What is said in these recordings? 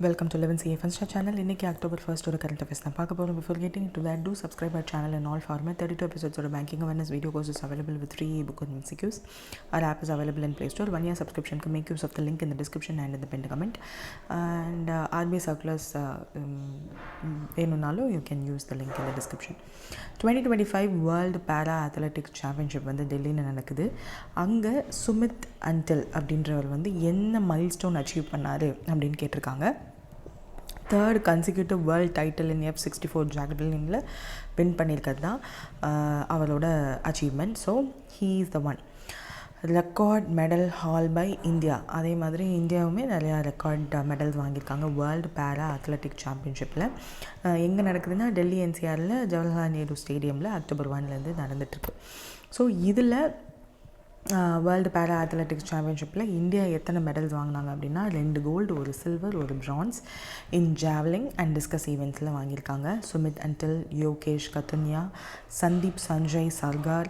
Welcome to Liwin Funsta channel. இன்னைக்கு October 1st ஒரு current affairs தான் பார்க்க போறோம். Before getting into that, do subscribe our channel in all format. 32 episodes of banking awareness video course is available with free ebook and MCQs. Our app is available in Play Store. 1 year subscription can make use of the link in the description and in the pinned comment. And RBI circulars வேணும்னாலும் you can use the link in the description. 2025 World Para Athletics Championship வந்து டெல்லியில் நடக்குது. அங்கே Sumit until அப்படின்றவர் வந்து என்ன milestone achieve பண்ணார் அப்படின்னு கேட்டிருக்காங்க. Third consecutive world title in F64 ஜாக்வலினில் வின் பண்ணியிருக்கிறது தான் அவரோட achievement. So he is the one. Record medal haul by India, அதே மாதிரி இந்தியாவுமே நிறையா ரெக்கார்ட் மெடல்ஸ் வாங்கியிருக்காங்க வேர்ல்டு பேரா அத்லெட்டிக் சாம்பியன்ஷிப்பில். எங்கே நடக்குதுன்னா டெல்லி NCRல ஜவஹர்லால் நேரு ஸ்டேடியமில் October 1 நடந்துகிட்ருக்கு. ஸோ இதில் வேர்ல்டு பேரா அத்லெட்டிக்ஸ் சாம்பியன்ஷிப்பில் இந்தியா எத்தனை மெடல்ஸ் வாங்கினாங்க அப்படின்னா 2 gold, 1 silver, 1 bronze in javelin and discus ஈவெண்ட்ஸில் வாங்கியிருக்காங்க. சுமித் அன்டில், யோகேஷ் கத்துன்யா, சந்தீப் சஞ்சய் சர்கார்,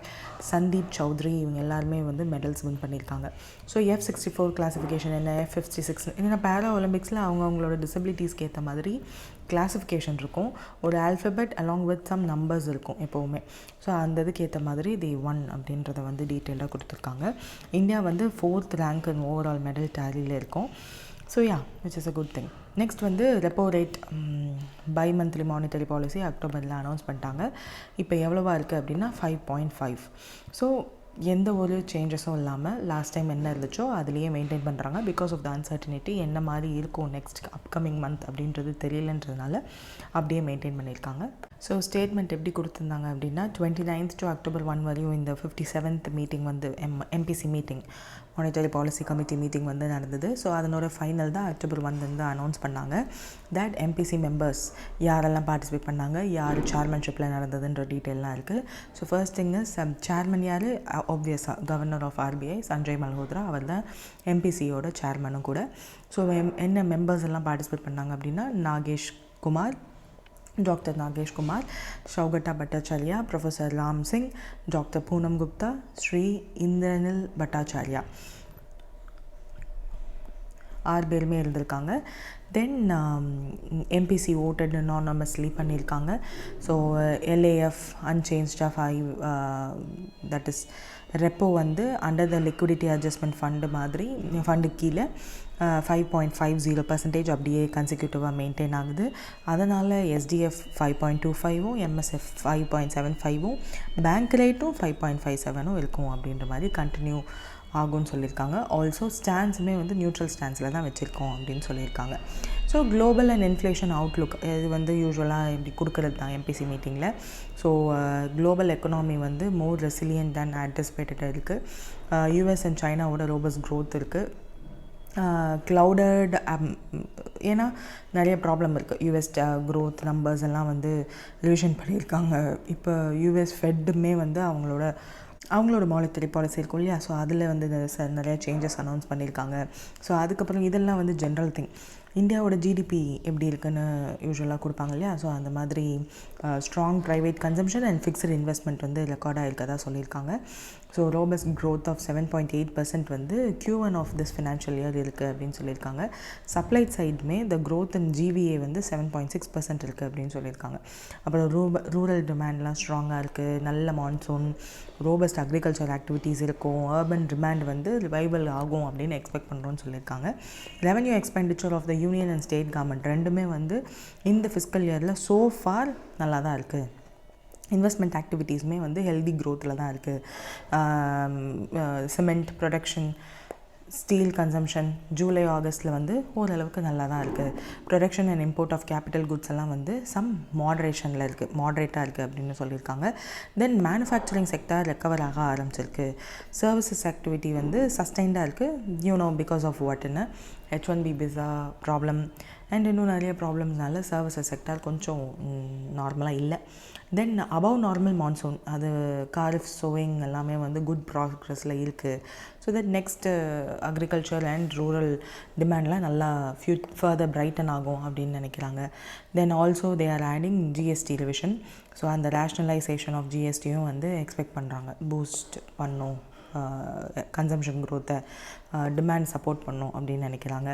சந்தீப் சௌத்ரி இவங்க எல்லாருமே வந்து மெடல்ஸ் வின் பண்ணியிருக்காங்க. ஸோ F64 கிளாஸிஃபிகேஷன் என்ன, F56 என்னென்னா பேரா ஒலிம்பிக்ஸில் அவங்களோட டிசபிலிட்டிஸ்க்கு ஏற்ற மாதிரி கிளாஸிஃபிகேஷன் இருக்கும். ஒரு alphabet along with some numbers இருக்கும் எப்போவுமே. ஸோ அந்த இதுக்கு ஏற்ற மாதிரி தி 1 அப்படின்றத வந்து டீட்டெயிலாக கொடுத்துருக்காங்க. இந்தியா வந்து 4th rank in overall medal டேலியில் இருக்கும். So which is a good thing. Next வந்து repo rate by monthly monetary policy அக்டோபரில் அனௌன்ஸ் பண்ணிட்டாங்க. இப்போ எவ்வளோவா இருக்குது அப்படின்னா 5.5. ஸோ எந்த ஒரு சேஞ்சஸும் இல்லாமல் லாஸ்ட் டைம் என்ன இருந்துச்சோ அதுலேயே மெயின்டைன் பண்ணுறாங்க. பிகாஸ் ஆஃப் த அன்சர்டனிட்டி என்ன மாதிரி இருக்கும் நெக்ஸ்ட் அப்கமிங் மந்த் அப்படின்றது தெரியலன்றதுனால அப்படியே மெயின்டைன் பண்ணியிருக்காங்க. ஸோ ஸ்டேட்மெண்ட் எப்படி கொடுத்துருந்தாங்க அப்படின்னா 29th to October 1 வரையும் இந்த 57th மீட்டிங் வந்து MPC meeting, monetary policy committee meeting வந்து நடந்தது. ஸோ அதனோட ஃபைனல் தான் October 1 அனௌன்ஸ் பண்ணாங்க. தட் MPC மெம்பர்ஸ் யாரெல்லாம் பார்ட்டிசிபேட் பண்ணாங்க, யார் சேர்மன்ஷிப்பில் நடந்ததுன்ற டீட்டெயிலாம் இருக்குது. So first thing is chairman யார், ஆப்வியஸாக governor of RBI Sanjay Malhotra, அவர் தான் MPCயோட சேர்மனும் கூட. ஸோ என்ன மெம்பர்ஸ் எல்லாம் பார்ட்டிசிபேட் பண்ணாங்க அப்படின்னா Nagesh Kumar, doctor Nagesh Kumar, Saugata Bhattacharya, professor Ram Singh, doctor Poonam Gupta, Shri Indranil Bhattacharya 6 பேருமே இருந்திருக்காங்க. தென் MPC ஓட்டட் அனானமஸ்லி பண்ணியிருக்காங்க. ஸோ LAF அன்சேஞ்ச்டாக 5, தட் இஸ் ரெப்போ வந்து under the liquidity adjustment fund மாதிரி ஃபண்டு கீழே 5.50% அப்படியே கன்சிக்யூட்டிவாக மெயின்டைன் ஆகுது. அதனால் SDF 5.25, MSF 5.75, பேங்க் ரேட்டும் 5.57 இருக்கும் அப்படின்ற மாதிரி கண்டினியூ ஆகும்னு சொல்லியிருக்காங்க. ஆல்சோ ஸ்டாண்ட்ஸுமே வந்து நியூட்ரல் ஸ்டாண்ட்ஸில் தான் வச்சுருக்கோம் அப்படின்னு சொல்லியிருக்காங்க. So global and inflation Outlook இது வந்து யூஸ்வலாக இப்படி கொடுக்குறது தான் MPC மீட்டிங்கில். ஸோ குளோபல் எக்கனாமி வந்து மோர் ரெசிலியன்ட் தேன் ஆன்டிசிபேட்டட் இருக்குது. US அண்ட் சைனாவோட ரோபஸ்ட் க்ரோத் இருக்குது. க்ளவுடட் ஏன்னா நிறைய ப்ராப்ளம் இருக்குது. US க்ரோத் நம்பர்ஸ் எல்லாம் வந்து ரிவிஷன் பண்ணியிருக்காங்க. இப்போ US ஃபெட்டுமே வந்து அவங்களோட மானிட்டரி பாலிசி இருக்கும் இல்லையா, ஸோ அதில் வந்து நிறைய சேஞ்சஸ் அனௌன்ஸ் பண்ணியிருக்காங்க. ஸோ அதுக்கப்புறம் இதெல்லாம் வந்து ஜென்ரல் திங். இந்தியாவோட GDP எப்படி இருக்குன்னு யூஸ்வலாக கொடுப்பாங்க இல்லையா, ஸோ அந்த மாதிரி strong private consumption and fixed investment வந்து ரெக்கார்டாக இருக்கதா சொல்லியிருக்காங்க. ஸோ ரோபஸ்ட் க்ரோத் ஆஃப் 7.8% வந்து Q1 of this financial year இருக்குது அப்படின்னு சொல்லியிருக்காங்க. சப்ளை சைடுமே த க்ரோத் இன் GVA வந்து 7.6% இருக்குது அப்படின்னு சொல்லியிருக்காங்க. அப்புறம் ரூரல் டிமாண்ட்லாம் ஸ்ட்ராங்காக இருக்குது, நல்ல மான்சூன், ரோபஸ்ட் அக்ரிகல்ச்சர் ஆக்டிவிட்டீஸ் இருக்கும், அர்பன் டிமாண்ட் வந்து ரிவைவல் ஆகும் அப்படின்னு எக்ஸ்பெக்ட் பண்ணுறோன்னு சொல்லியிருக்காங்க. Revenue expenditure of the union and state government ரெண்டுமே வந்து இந்த ஃபிஸ்கல் இயரில் ஸோ ஃபார் நல்லா தான் இருக்குது. இன்வெஸ்ட்மெண்ட் ஆக்டிவிட்டீஸுமே வந்து ஹெல்தி க்ரோத்தில் தான் இருக்குது. Cement production, steel consumption July ஆகஸ்ட்டில் வந்து ஓரளவுக்கு நல்லா தான் இருக்குது. Production and import of capital goods எல்லாம் வந்து சம் மாட்ரேட்டாக இருக்குது அப்படின்னு சொல்லியிருக்காங்க. தென் மேனுஃபேக்சரிங் செக்டார் ரெக்கவர் ஆக ஆரம்பிச்சிருக்கு. சர்வீசஸ் ஆக்டிவிட்டி வந்து சஸ்டைண்டாக இருக்குது, பிகாஸ் ஆஃப் வாட்னு H1B விசா ப்ராப்ளம் அண்ட் இன்னும் நிறைய ப்ராப்ளம்ஸ்னால சர்வீசஸ் செக்டார் கொஞ்சம் நார்மலாக இல்லை. தென் அபவ் நார்மல் மான்சூன், அது காரிஃப் சோவிங் எல்லாமே வந்து குட் ப்ராக்ரஸில் இருக்குது. So that next agriculture and rural டிமாண்ட்லாம் நல்லா ஃபர்தர் பிரைட்டன் ஆகும் அப்படின்னு நினைக்கிறாங்க. Then also they are adding GST revision. So அந்த ரேஷ்னலைசேஷன் ஆஃப் GSTயும் வந்து எக்ஸ்பெக்ட் பண்ணுறாங்க, பூஸ்ட் பண்ணும் கன்சம்ஷன் க்ரோத்தை டிமாண்ட் சப்போர்ட் பண்ணும் அப்படின்னு நினைக்கிறாங்க.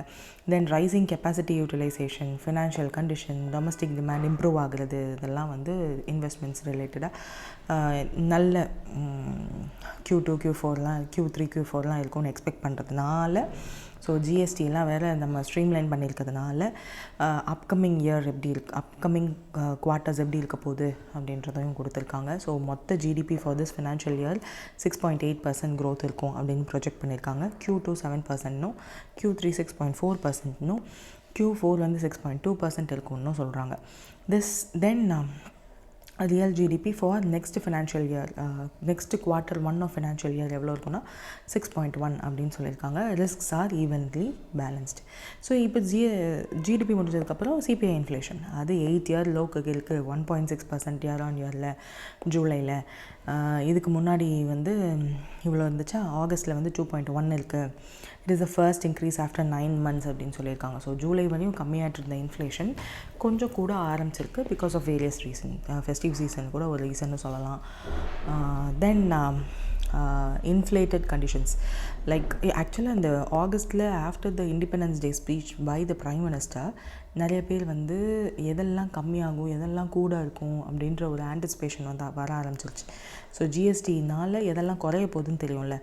Then rising capacity utilisation, financial condition, domestic demand improve ஆகுறது, இதெல்லாம் வந்து இன்வெஸ்ட்மெண்ட்ஸ் ரிலேட்டடாக நல்ல Q2 Q4 Q3 Q4 இருக்கும்னு எக்ஸ்பெக்ட் பண்ணுறதுனால, ஸோ ஜிஎஸ்டிலாம் வேறு நம்ம ஸ்ட்ரீம்லைன் பண்ணியிருக்கிறதுனால அப்கமிங் இயர் எப்படி அப்கமிங் குவார்ட்டர்ஸ் எப்படி இருக்க போகுது அப்படின்றதையும் கொடுத்துருக்காங்க. ஸோ மொத்த GDP for this financial year 6.8% growth இருக்கும் அப்படின்னு ப்ரொஜெக்ட் பண்ணியிருக்காங்க. Q2 7%, Q3 6.4%, Q4 வந்து 6.2% இருக்கும்னு சொல்கிறாங்க. Then real GDP for next financial year, next Q1 of financial year எவ்வளோ இருக்குன்னா 6.1 அப்படின்னு சொல்லியிருக்காங்க. Risks are evenly balanced. So இப்போ ஜிடிபி முடிஞ்சதுக்கப்புறம் சிபிஐ இன்ஃப்ளேஷன், அது 8 இயர் லோக்கு இருக்குது, 1.6% இயர் ஆன் இயரில் ஜூலையில். இதுக்கு முன்னாடி வந்து இவ்வளோ இருந்துச்சா, ஆகஸ்ட்டில் வந்து 2.1 இருக்குது. It is the first increase after 9 months அப்படின்னு சொல்லியிருக்காங்க. ஸோ ஜூலை வரையும் கம்மியாகிட்டு இருந்த இன்ஃப்ளேஷன் கொஞ்சம் கூட ஆரம்பிச்சிருக்கு because of various reason. Festive season கூட ஒரு ரீசன்னு சொல்லலாம். தென் இன்ஃப்ளேட்டட் கண்டிஷன்ஸ் லைக் ஆக்சுவலாக இந்த ஆகஸ்ட்டில் after the Independence Day speech by the prime minister நிறைய பேர் வந்து எதெல்லாம் கம்மியாகும் எதெல்லாம் கூட இருக்கும் அப்படின்ற ஒரு ஆன்டிசிபேஷன் வந்து வர ஆரம்பிச்சிருச்சு. ஸோ ஜிஎஸ்டினால் எதெல்லாம் குறைய போகுதுன்னு தெரியும்ல,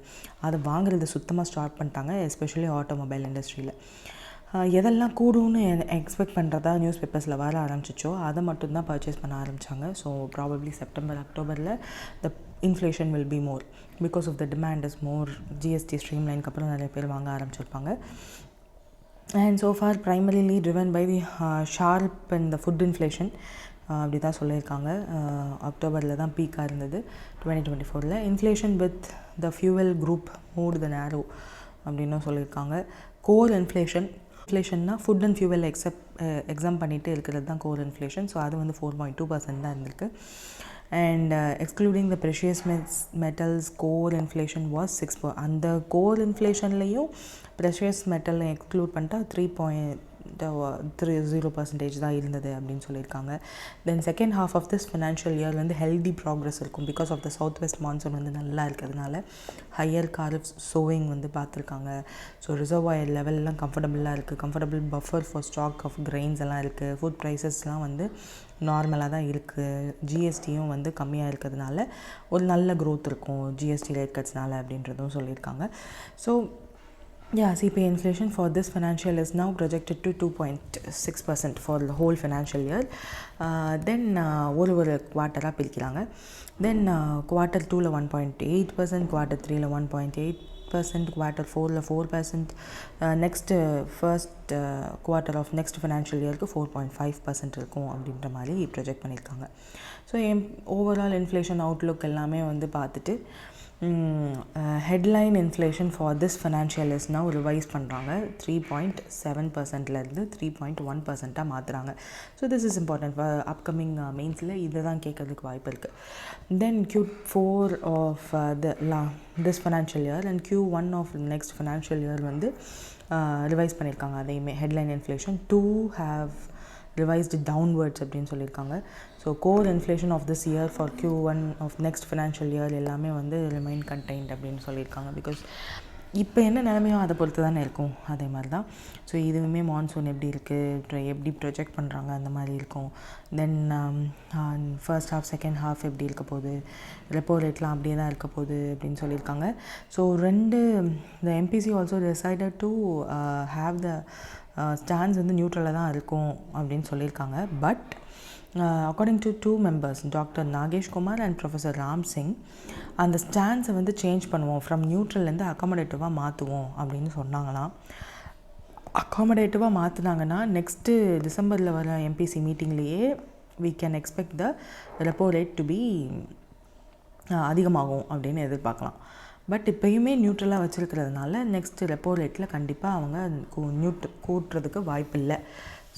அதை வாங்குறது சுத்தமாக ஸ்டார்ட் பண்ணிட்டாங்க, எஸ்பெஷலி ஆட்டோமொபைல் இண்டஸ்ட்ரியில். எதெல்லாம் கூடும்னு எக்ஸ்பெக்ட் பண்ணுறதா நியூஸ் பேப்பர்ஸில் வர ஆரம்பிச்சிச்சோ அதை மட்டும்தான் பர்ச்சேஸ் பண்ண ஆரம்பித்தாங்க. ஸோ ப்ராபப்ளி செப்டம்பர் அக்டோபரில் the inflation will be more because of the demand is more. GST ஸ்ட்ரீம்லைனுக்கு அப்புறம் நிறைய பேர் வாங்க ஆரம்பிச்சிருப்பாங்க. And so for primarily driven by the sharp and the food inflation அப்படி தான் சொல்லியிருக்காங்க. அக்டோபரில் தான் பீக்காக இருந்தது 2024. Inflation with the fuel group mood the narrow அப்படின்னும் சொல்லியிருக்காங்க. கோர் இன்ஃப்ளேஷன்னா ஃபுட் அண்ட் ஃபியூவல் எக்ஸாம் பண்ணிகிட்டு இருக்கிறது தான் கோர் இன்ஃப்ளேஷன். ஸோ அது வந்து 4.2% தான் இருந்திருக்கு. And excluding the precious metals core inflation was 6%. அந்த கோர் இன்ஃப்ளேஷன்லேயும் ப்ரெஷியஸ் மெட்டலை எக்ஸ்க்ளூட் பண்ணிட்டா 3.0% தான் இருந்தது அப்படின்னு சொல்லியிருக்காங்க. Then second half of this financial year வந்து ஹெல்தி ப்ராக்ரஸ் இருக்கும் because of the south west monsoon வந்து நல்லா இருக்கிறதுனால ஹையர் கார்ப்ஸ் சோவிங் வந்து பார்த்துருக்காங்க. ஸோ ரிசர்வாயர் லெவல்லாம் கம்ஃபர்டபுளாக இருக்குது, comfortable buffer for stock of grains எல்லாம் இருக்குது, ஃபுட் ப்ரைஸஸ்லாம் வந்து நார்மலாக தான் இருக்குது, ஜிஎஸ்டியும் வந்து கம்மியாக இருக்கிறதுனால ஒரு நல்ல க்ரோத் இருக்கும் ஜிஎஸ்டி ரேட் கட்ஸ்னால அப்படின்றதும் சொல்லியிருக்காங்க. So CPI inflation for this financial is now projected to 2.6% for the whole financial year. Then ஒரு குவார்ட்டராக பிரிக்கிறாங்க. Then Q2 1.8%, Q3 1.8%, Q4 4%, next first quarter of next financial yearக்கு 4.5% இருக்கும் அப்படின்ற மாதிரி ப்ரொஜெக்ட் பண்ணியிருக்காங்க. ஸோ ஓவரால் இன்ஃப்ளேஷன் அவுட்லுக் எல்லாமே வந்து பார்த்துட்டு headline inflation for this financial years now revise பண்ணுறாங்க. 3.7%லேருந்து 3.1% மாற்றுறாங்க. So this is important for upcoming மெயின்ஸில் இதை தான் கேட்கறதுக்கு வாய்ப்பு இருக்குது. Then Q4 of this financial year and Q1 of next financial year வந்து ரிவைஸ் பண்ணியிருக்காங்க. அதையுமே headline inflation have revised downwards அப்படின்னு சொல்லியிருக்காங்க. So core inflation of this year for Q1 of next financial year எல்லாமே வந்து ரிமைன் கண்டெய்ன்ட் அப்படின்னு சொல்லியிருக்காங்க. Because இப்போ என்ன நிலைமையோ அதை பொறுத்து தானே இருக்கும், அதே மாதிரி தான். ஸோ இதுவுமே மான்சூன் எப்படி இருக்குது, எப்படி ப்ரொஜெக்ட் பண்ணுறாங்க அந்த மாதிரி இருக்கும். தென் ஃபர்ஸ்ட் ஹாஃப் செகண்ட் ஹாஃப் எப்படி இருக்க போகுது, ரெப்போ ரேட்லாம் அப்படியே தான் இருக்க போகுது அப்படின்னு சொல்லியிருக்காங்க. So the MPC also decided to have the stands வந்து நியூட்ரலாக தான் இருக்கும் அப்படின்னு சொல்லியிருக்காங்க. But according to 2 members, doctor Nagesh Kumar and professor Ram Singh, அந்த ஸ்டாண்ட்ஸை வந்து சேஞ்ச் பண்ணுவோம், ஃப்ரம் நியூட்ரல்லேருந்து அக்காமடேட்டிவாக மாற்றுவோம் அப்படின்னு சொன்னாங்களாம். அக்காமடேட்டிவாக மாற்றினாங்கன்னா நெக்ஸ்ட்டு டிசம்பரில் வர MBC மீட்டிங்லேயே we can expect the repo rate to be அதிகமாகும் அப்படின்னு எதிர்பார்க்கலாம். பட் இப்போயுமே நியூட்ரலாக வச்சுருக்கிறதுனால நெக்ஸ்ட் ரெப்போ ரேட்டில் கண்டிப்பாக அவங்க கூட்டுறதுக்கு வாய்ப்பு இல்லை.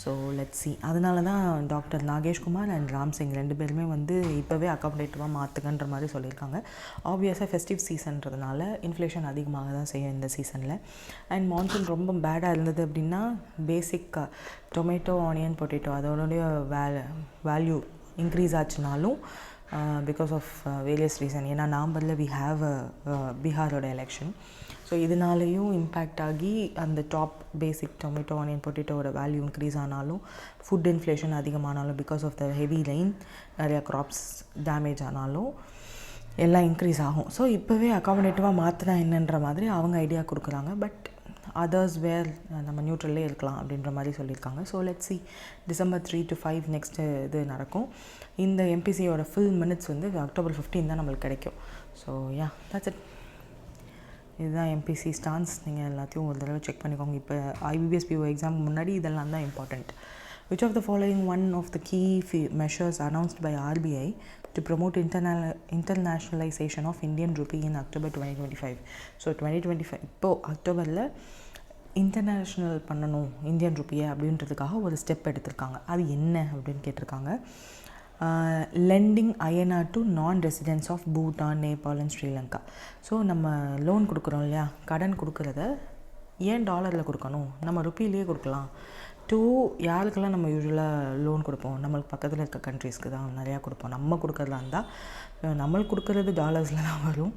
So let's C. அதனால தான் டாக்டர் நாகேஷ்குமார் அண்ட் ராம் சிங் 2 பேருமே வந்து இப்போவே அக்காமடேட்டிவாக மாற்றுக்கன்ற மாதிரி சொல்லியிருக்காங்க. ஆப்வியஸாக ஃபெஸ்டிவ் சீசன்றதுனால இன்ஃப்ளேஷன் அதிகமாக தான் செய்யும் இந்த சீசனில். அண்ட் மான்சூன் ரொம்ப பேடாக இருந்தது அப்படின்னா பேசிக் டொமேட்டோ, ஆனியன், பொட்டேட்டோ அதோடைய வேல்யூ இன்க்ரீஸ் ஆச்சுனாலும் பிகாஸ் ஆஃப் வேரியஸ் ரீசன். ஏன்னா நவம்பரில் வி ஹாவ் பீகாரோட எலெக்ஷன். ஸோ இதனாலேயும் இம்பேக்ட் ஆகி அந்த டாப் பேசிக் டொமேட்டோ ஆனியன் பொட்டேட்டோட வேல்யூ இன்க்ரீஸ் ஆனாலும், ஃபுட் இன்ஃப்ளேஷன் அதிகமானாலும், because of the heavy rain நிறையா க்ராப்ஸ் டேமேஜ் ஆனாலும் எல்லாம் இன்க்ரீஸ் ஆகும். ஸோ இப்போவே அக்காமடேட்டிவாக மாற்றினா என்னன்ற மாதிரி அவங்க ஐடியா கொடுக்குறாங்க. பட் அதர்ஸ் வேர் நம்ம நியூட்ரல்லே இருக்கலாம் அப்படின்ற மாதிரி சொல்லியிருக்காங்க. So let's C December 3 to 5 next இது நடக்கும். இந்த எம்பிசியோட ஃபுல் மினிட்ஸ் வந்து October 15 தான் நம்மளுக்கு கிடைக்கும். So yeah, that's it. இதுதான் எம்பிசி ஸ்டான்ஸ். நீங்கள் எல்லாத்தையும் ஒரு தடவை செக் பண்ணிக்கோங்க. இப்போ IBPS PO எக்ஸாமுக்கு முன்னாடி இதெல்லாம் தான் important. Which of the following one of the key measures announced by RBI to promote internationalization of Indian rupee in October 2025? So 2025 இப்போது அக்டோபரில் இன்டர்நேஷ்னல் பண்ணணும் இந்தியன் ருப்பியை அப்படின்றதுக்காக ஒரு ஸ்டெப் எடுத்திருக்காங்க. அது என்ன அப்படின்னு கேட்டிருக்காங்க. Lending INR to non residents of Bhutan, Nepal and Sri Lanka. So நம்ம லோன் கொடுக்குறோம் இல்லையா, கடன் கொடுக்குறத ஏன் டாலரில் கொடுக்கணும், நம்ம ருப்பிலேயே கொடுக்கலாம். டூ, யாருக்கெல்லாம் நம்ம யூஸ்வலாக லோன் கொடுப்போம், நம்மளுக்கு பக்கத்தில் இருக்க கண்ட்ரீஸ்க்கு தான் நிறையா கொடுப்போம். நம்ம கொடுக்குறதா இருந்தால் நம்மளுக்கு கொடுக்குறது டாலர்ஸில் தான் வரும்.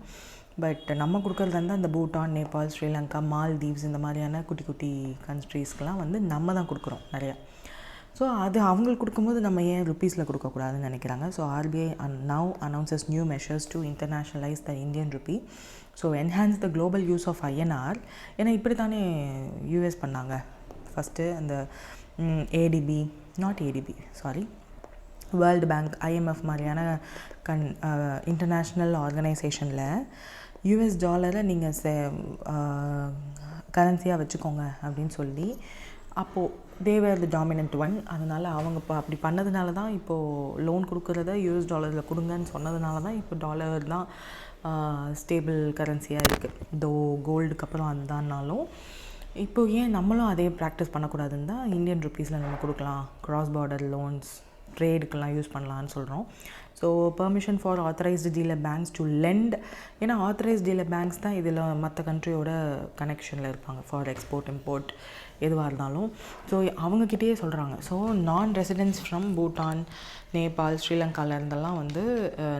பட் நம்ம கொடுக்குறதா இருந்தால் இந்த பூட்டான், நேபாள், ஸ்ரீலங்கா, மால்தீவ்ஸ் இந்த மாதிரியான குட்டி குட்டி கண்ட்ரீஸ்க்கெலாம் வந்து நம்ம தான் கொடுக்குறோம் நிறையா. ஸோ அது அவங்களுக்கு கொடுக்கும்போது நம்ம ஏன் ருப்பீஸில் கொடுக்கக்கூடாதுன்னு நினைக்கிறாங்க. So RBI now announces new measures to internationalize the Indian rupee. So enhance the global use of INR. ஏன்னா இப்படி தானே யூஎஸ் பண்ணாங்க ஃபஸ்ட்டு. அந்த வேர்ல்டு பேங்க், IMF மாதிரியான இன்டர்நேஷ்னல் ஆர்கனைசேஷனில் US டாலரை நீங்கள் கரன்சியாக வச்சுக்கோங்க அப்படின்னு சொல்லி, அப்போது தேவர் த டாமினன்ட் ஒன். அதனால் அவங்க இப்போ அப்படி பண்ணதுனால தான் இப்போது லோன் கொடுக்குறத US டாலரில் கொடுங்கன்னு சொன்னதுனால தான் இப்போ டாலர் தான் ஸ்டேபிள் கரன்சியாக இருக்குது. தோ கோல்டுக்கு அப்புறம் அதுதான்னாலும் இப்போ ஏன் நம்மளும் அதே ப்ராக்டிஸ் பண்ணக்கூடாதுன்னு தான் இந்தியன் ருப்பீஸில் நம்ம கொடுக்கலாம், க்ராஸ் பார்டர் லோன்ஸ் ட்ரேடுக்கெல்லாம் யூஸ் பண்ணலான்னு சொல்கிறோம். So permission for authorised dealer banks to lend. ஏன்னா ஆத்தரைஸ்ட் டீலர் பேங்க்ஸ் தான் இதில் மற்ற கண்ட்ரியோட கனெக்ஷனில் இருப்பாங்க ஃபார் எக்ஸ்போர்ட் இம்போர்ட் எதுவாக இருந்தாலும். ஸோ அவங்கக்கிட்டேயே சொல்கிறாங்க. ஸோ நான் ரெசிடென்ட்ஸ் ஃப்ரம் பூட்டான், நேபாள், ஸ்ரீலங்காவில் இருந்தெல்லாம் வந்து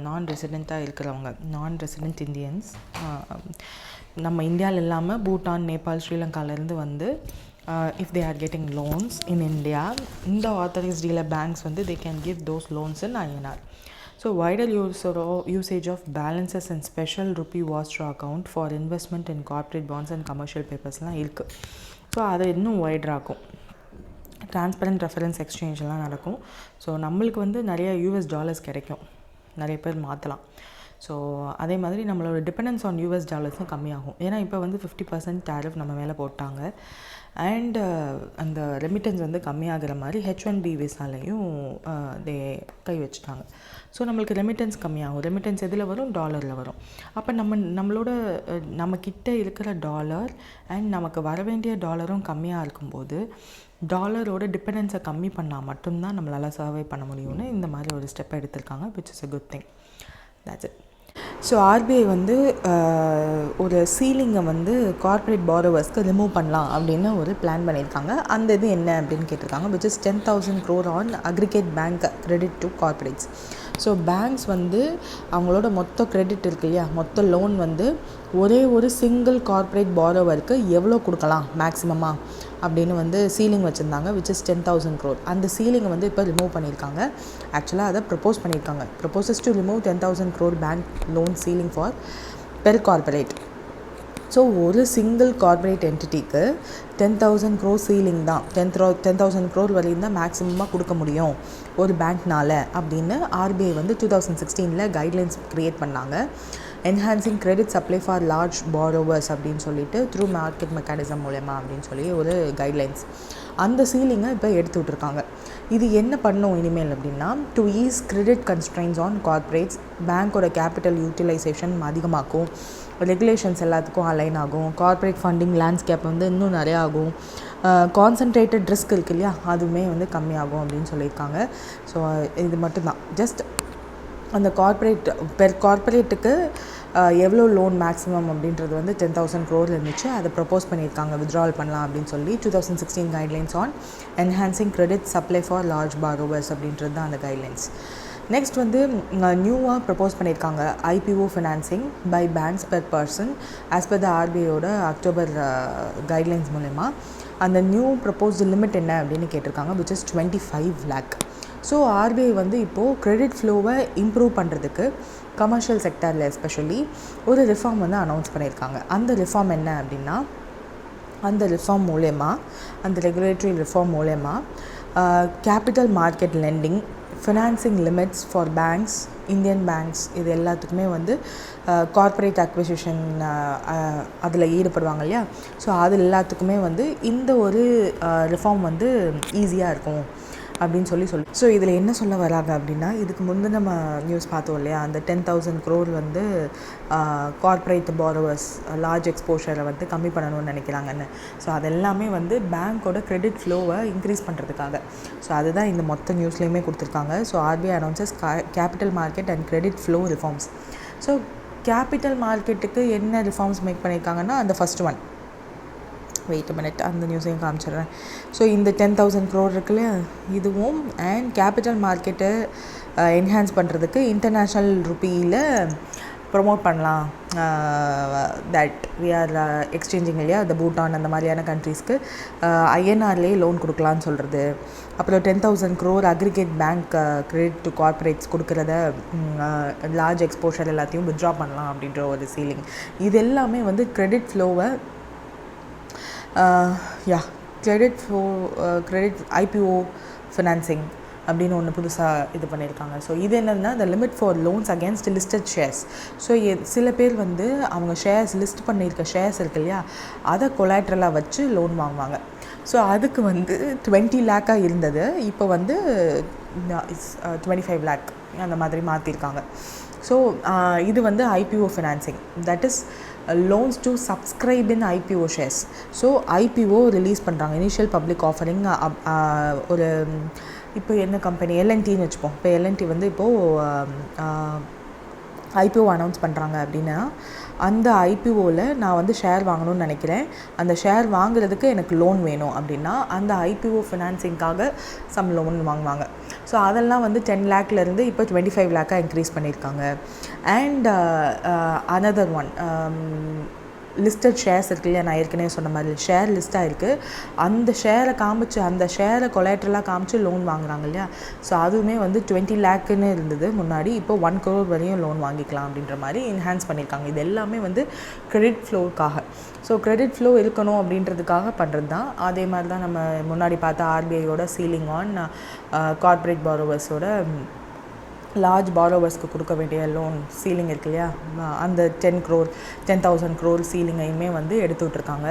நான் ரெசிடெண்ட்டாக இருக்கிறவங்க, நான் ரெசிடெண்ட் இந்தியன்ஸ், நம்ம இந்தியாவில் இல்லாமல் பூட்டான், நேபாள், ஸ்ரீலங்காவிலேருந்து வந்து if they are getting loans in India, இந்த authorized dealer banks வந்து they can give those loans in INR. So wider usage of balances and special rupee washer account for investment in corporate bonds and commercial papersலாம் இருக்குது. So அதை இன்னும் வைடராகும். Transparent reference எக்ஸ்சேஞ்செலாம் நடக்கும். So நம்மளுக்கு வந்து நிறைய US dollars கிடைக்கும், நிறைய பேர் மாற்றலாம். ஸோ அதே மாதிரி நம்மளோட டிபெண்டன்ஸ் ஆன் US டாலர்ஸும் கம்மியாகும். ஏன்னா இப்போ வந்து 50% டேரிஃப் நம்ம மேலே போட்டாங்க. அண்ட் அந்த ரெமிட்டன்ஸ் வந்து கம்மியாகிற மாதிரி H1B விசாலையும் தே கை வச்சுட்டாங்க. ஸோ நம்மளுக்கு ரெமிட்டன்ஸ் கம்மியாகும். ரெமிட்டன்ஸ் எதில் வரும், டாலரில் வரும். அப்போ நம்மளோட நம்மக்கிட்ட இருக்கிற டாலர் அண்ட் நமக்கு வர வேண்டிய டாலரும் கம்மியாக இருக்கும்போது டாலரோட டிபெண்டன்ஸை கம்மி பண்ணால் மட்டும்தான் நம்மளால் சர்வை பண்ண முடியும்னு இந்த மாதிரி ஒரு ஸ்டெப் எடுத்திருக்காங்க. Which is a good thing. That's it. So RBI வந்து ஒரு சீலிங்கை வந்து கார்ப்பரேட் பாரோவர்ஸ்க்கு ரிமூவ் பண்ணலாம் அப்படின்னு ஒரு பிளான் பண்ணியிருக்காங்க. அந்த இது என்ன அப்படின்னு கேட்டிருக்காங்க. Which is 10,000 crore on aggregate bank credit to corporates. So banks வந்து அவங்களோட மொத்த கிரெடிட் இருக்கு இல்லையா, மொத்த லோன் வந்து ஒரே ஒரு சிங்கிள் கார்ப்பரேட் பாரோவருக்கு எவ்வளோ கொடுக்கலாம் மேக்ஸிமமாக அப்படின்னு வந்து சீலிங் வச்சுருந்தாங்க. Which is 10,000 crore. அந்த சீலிங்கை வந்து இப்போ ரிமூவ் பண்ணியிருக்காங்க. ஆக்சுவலாக அதை ப்ரப்போஸ் பண்ணியிருக்காங்க. Proposes to remove 10,000 crore bank loan ceiling for per corporate. So ஒரு சிங்கிள் கார்ப்பரேட் என்டிட்டிக்கு 10,000 crore சீலிங் தான், 10,000 crore வரையும் தான் மேக்ஸிமமாக கொடுக்க முடியும் ஒரு பேங்க்னால் அப்படின்னு RBI வந்து 2016 கைட்லைன்ஸ் க்ரியேட் பண்ணாங்க. Enhancing credit supply for large borrowers அப்படின்னு சொல்லிட்டு த்ரூ மார்க்கெட் மெக்கானிசம் மூலமா அப்படின்னு சொல்லி ஒரு கைட்லைன்ஸ். அந்த சீலிங்கை இப்போ எடுத்து விட்ருக்காங்க. இது என்ன பண்ணும் இனிமேல் அப்படின்னா, to ease credit constraints on corporates, பேங்க்கோட கேபிட்டல் யூட்டிலைசேஷன் அதிகமாக்கும், ரெகுலேஷன்ஸ் எல்லாத்துக்கும் அலைன் ஆகும், கார்ப்பரேட் ஃபண்டிங் லேண்ட்ஸ்கேப் வந்து இன்னும் நிறையா ஆகும், கான்சன்ட்ரேட்டட் ரிஸ்க் இருக்கு இல்லையா அதுவுமே வந்து கம்மியாகும் அப்படின்னு சொல்லியிருக்காங்க. ஸோ இது மட்டும்தான். ஜஸ்ட் அந்த பெர் கார்ப்பரேட்டுக்கு எவ்வளோ லோன் மேக்ஸிமம் அப்படின்றது வந்து 10,000 crore இருந்துச்சு. அதை ப்ரப்போஸ் பண்ணியிருக்காங்க வித்ட்ராவல் பண்ணலாம் அப்படின்னு சொல்லி 2016 guidelines on enhancing credit supply for large borrowers அப்படின்றது தான் அந்த கைட்லைன்ஸ். நெக்ஸ்ட் வந்து நியூவாக ப்ரப்போஸ் பண்ணியிருக்காங்க IPO financing by banks per person as per the ஆர்பிஐயோட அக்டோபர் கைட்லைன்ஸ் மூலமா. அந்த நியூ ப்ரப்போஸ்டு லிமிட் என்ன அப்படின்னு கேட்டிருக்காங்க, which is 25 lakh. So RBI வந்து இப்போது கிரெடிட் ஃப்ளோவை இம்ப்ரூவ் பண்ணுறதுக்கு கமர்ஷியல் செக்டரில் எஸ்பெஷலி ஒரு ரிஃபார்ம் வந்து அனௌன்ஸ் பண்ணியிருக்காங்க. அந்த ரிஃபார்ம் என்ன அப்படின்னா, அந்த ரிஃபார்ம் மூலயமா, அந்த ரெகுலேட்டரி ரிஃபார்ம் மூலயமா capital market lending, financing limits for banks, Indian banks, இது எல்லாத்துக்குமே வந்து கார்ப்பரேட் அக்விசிஷன் அதில் ஈடுபடுவாங்க இல்லையா, ஸோ அது எல்லாத்துக்குமே வந்து இந்த ஒரு ரிஃபார்ம் வந்து ஈஸியாக இருக்கும் அப்படின்னு சொல்லி. ஸோ இதில் என்ன சொல்ல வராங்க அப்படின்னா, இதுக்கு முன்பு நம்ம நியூஸ் பார்த்தோம் இல்லையா, அந்த 10,000 crore வந்து கார்ப்பரேட் பாரோவர்ஸ் லார்ஜ் எக்ஸ்போஷரை வந்து கம்மி பண்ணணும்னு நினைக்கிறாங்கன்னு. ஸோ அதெல்லாமே வந்து பேங்க்கோட கிரெடிட் ஃப்ளோவை இன்க்ரீஸ் பண்ணுறதுக்காக. ஸோ அதுதான் இந்த மொத்த நியூஸ்லேயுமே கொடுத்துருக்காங்க. So RBI announces capital market and credit flow reforms. So capital மார்க்கெட்டுக்கு என்ன ரிஃபார்ம்ஸ் மேக் பண்ணியிருக்காங்கன்னா, அந்த ஃபஸ்ட் ஒன், வெயிட் மினிட், அந்த நியூஸையும் காமிச்சிடுறேன். ஸோ இந்த 10,000 crore இருக்குல்ல, இதுவும் அண்ட் கேபிட்டல் மார்க்கெட்டை என்ஹான்ஸ் பண்ணுறதுக்கு இன்டர்நேஷ்னல் ருப்பியில் ப்ரொமோட் பண்ணலாம். தட் வி ஆர் எக்ஸ்சேஞ்சிங் இல்லையா, இந்த பூட்டான் அந்த மாதிரியான கண்ட்ரீஸ்க்கு ஐஎன்ஆர்லேயே லோன் கொடுக்கலான்னு சொல்கிறது. அப்புறம் 10,000 crore aggregate bank credit to corporates கொடுக்குறத லார்ஜ் எக்ஸ்போஷர் எல்லாத்தையும் வித்ட்ரா பண்ணலாம் அப்படின்ற ஒரு சீலிங். இது எல்லாமே வந்து கிரெடிட் ஃப்ளோவை கிரெடிட் ஐபிஓ ஃபினான்சிங் அப்படின்னு ஒன்று புதுசாக இது பண்ணியிருக்காங்க. ஸோ இது என்னதுன்னா, the limit for loans against listed shares. So சில பேர் வந்து அவங்க ஷேர்ஸ் லிஸ்ட் பண்ணியிருக்க ஷேர்ஸ் இருக்கு இல்லையா, அதை கொலாட்ரலாக வச்சு லோன் வாங்குவாங்க. ஸோ அதுக்கு வந்து 20 lakh இருந்தது, இப்போ வந்து 25 lakh அந்த மாதிரி மாற்றிருக்காங்க. ஸோ இது வந்து IPO financing, that is loans to subscribe in IPO shares. So IPO release பண்ணுறாங்க, இனிஷியல் பப்ளிக் ஆஃபரிங். ஒரு இப்போ என்ன கம்பெனி, எல்என்டின்னு வச்சுப்போம். இப்போ எல்என்டி வந்து இப்போது ஐபிஓ அனௌன்ஸ் பண்ணுறாங்க அப்படின்னா, அந்த ஐபிஓவில் நான் வந்து ஷேர் வாங்கணும்னு நினைக்கிறேன், அந்த ஷேர் வாங்குறதுக்கு எனக்கு லோன் வேணும் அப்படின்னா அந்த ஐபிஓ ஃபினான்சிங்காக சம் லோன் வாங்குவாங்க. ஸோ அதெல்லாம் வந்து 10 lakhலேருந்து இப்போ 25 lakh இன்க்ரீஸ் பண்ணியிருக்காங்க. And another one, listed shares இருக்கு இல்லையா, நான் ஏற்கனவே சொன்ன மாதிரி ஷேர் லிஸ்ட்டாக இருக்குது, அந்த ஷேரை காமிச்சு, அந்த ஷேரை கொலாட்ரலாக காமிச்சு லோன் வாங்குறாங்க இல்லையா. ஸோ அதுவுமே வந்து 20 lakhன்னு இருந்தது முன்னாடி, இப்போ 1 crore வரையும் லோன் வாங்கிக்கலாம் அப்படின்ற மாதிரி என்ஹான்ஸ் பண்ணியிருக்காங்க. இது எல்லாமே வந்து கிரெடிட் ஃப்ளோவுக்காக. ஸோ கிரெடிட் ஃப்ளோ இருக்கணும் அப்படின்றதுக்காக பண்ணுறது தான். அதே மாதிரி தான் நம்ம முன்னாடி பார்த்தா ஆர்பிஐயோட சீலிங் ஆன் கார்ப்பரேட் பாரோவர்ஸோட லார்ஜ் பாரோவர்ஸ்க்கு கொடுக்க வேண்டிய லோன் சீலிங் இருக்கு இல்லையா, அந்த 10,000 crore சீலிங்கையுமே வந்து எடுத்து விட்ருக்காங்க.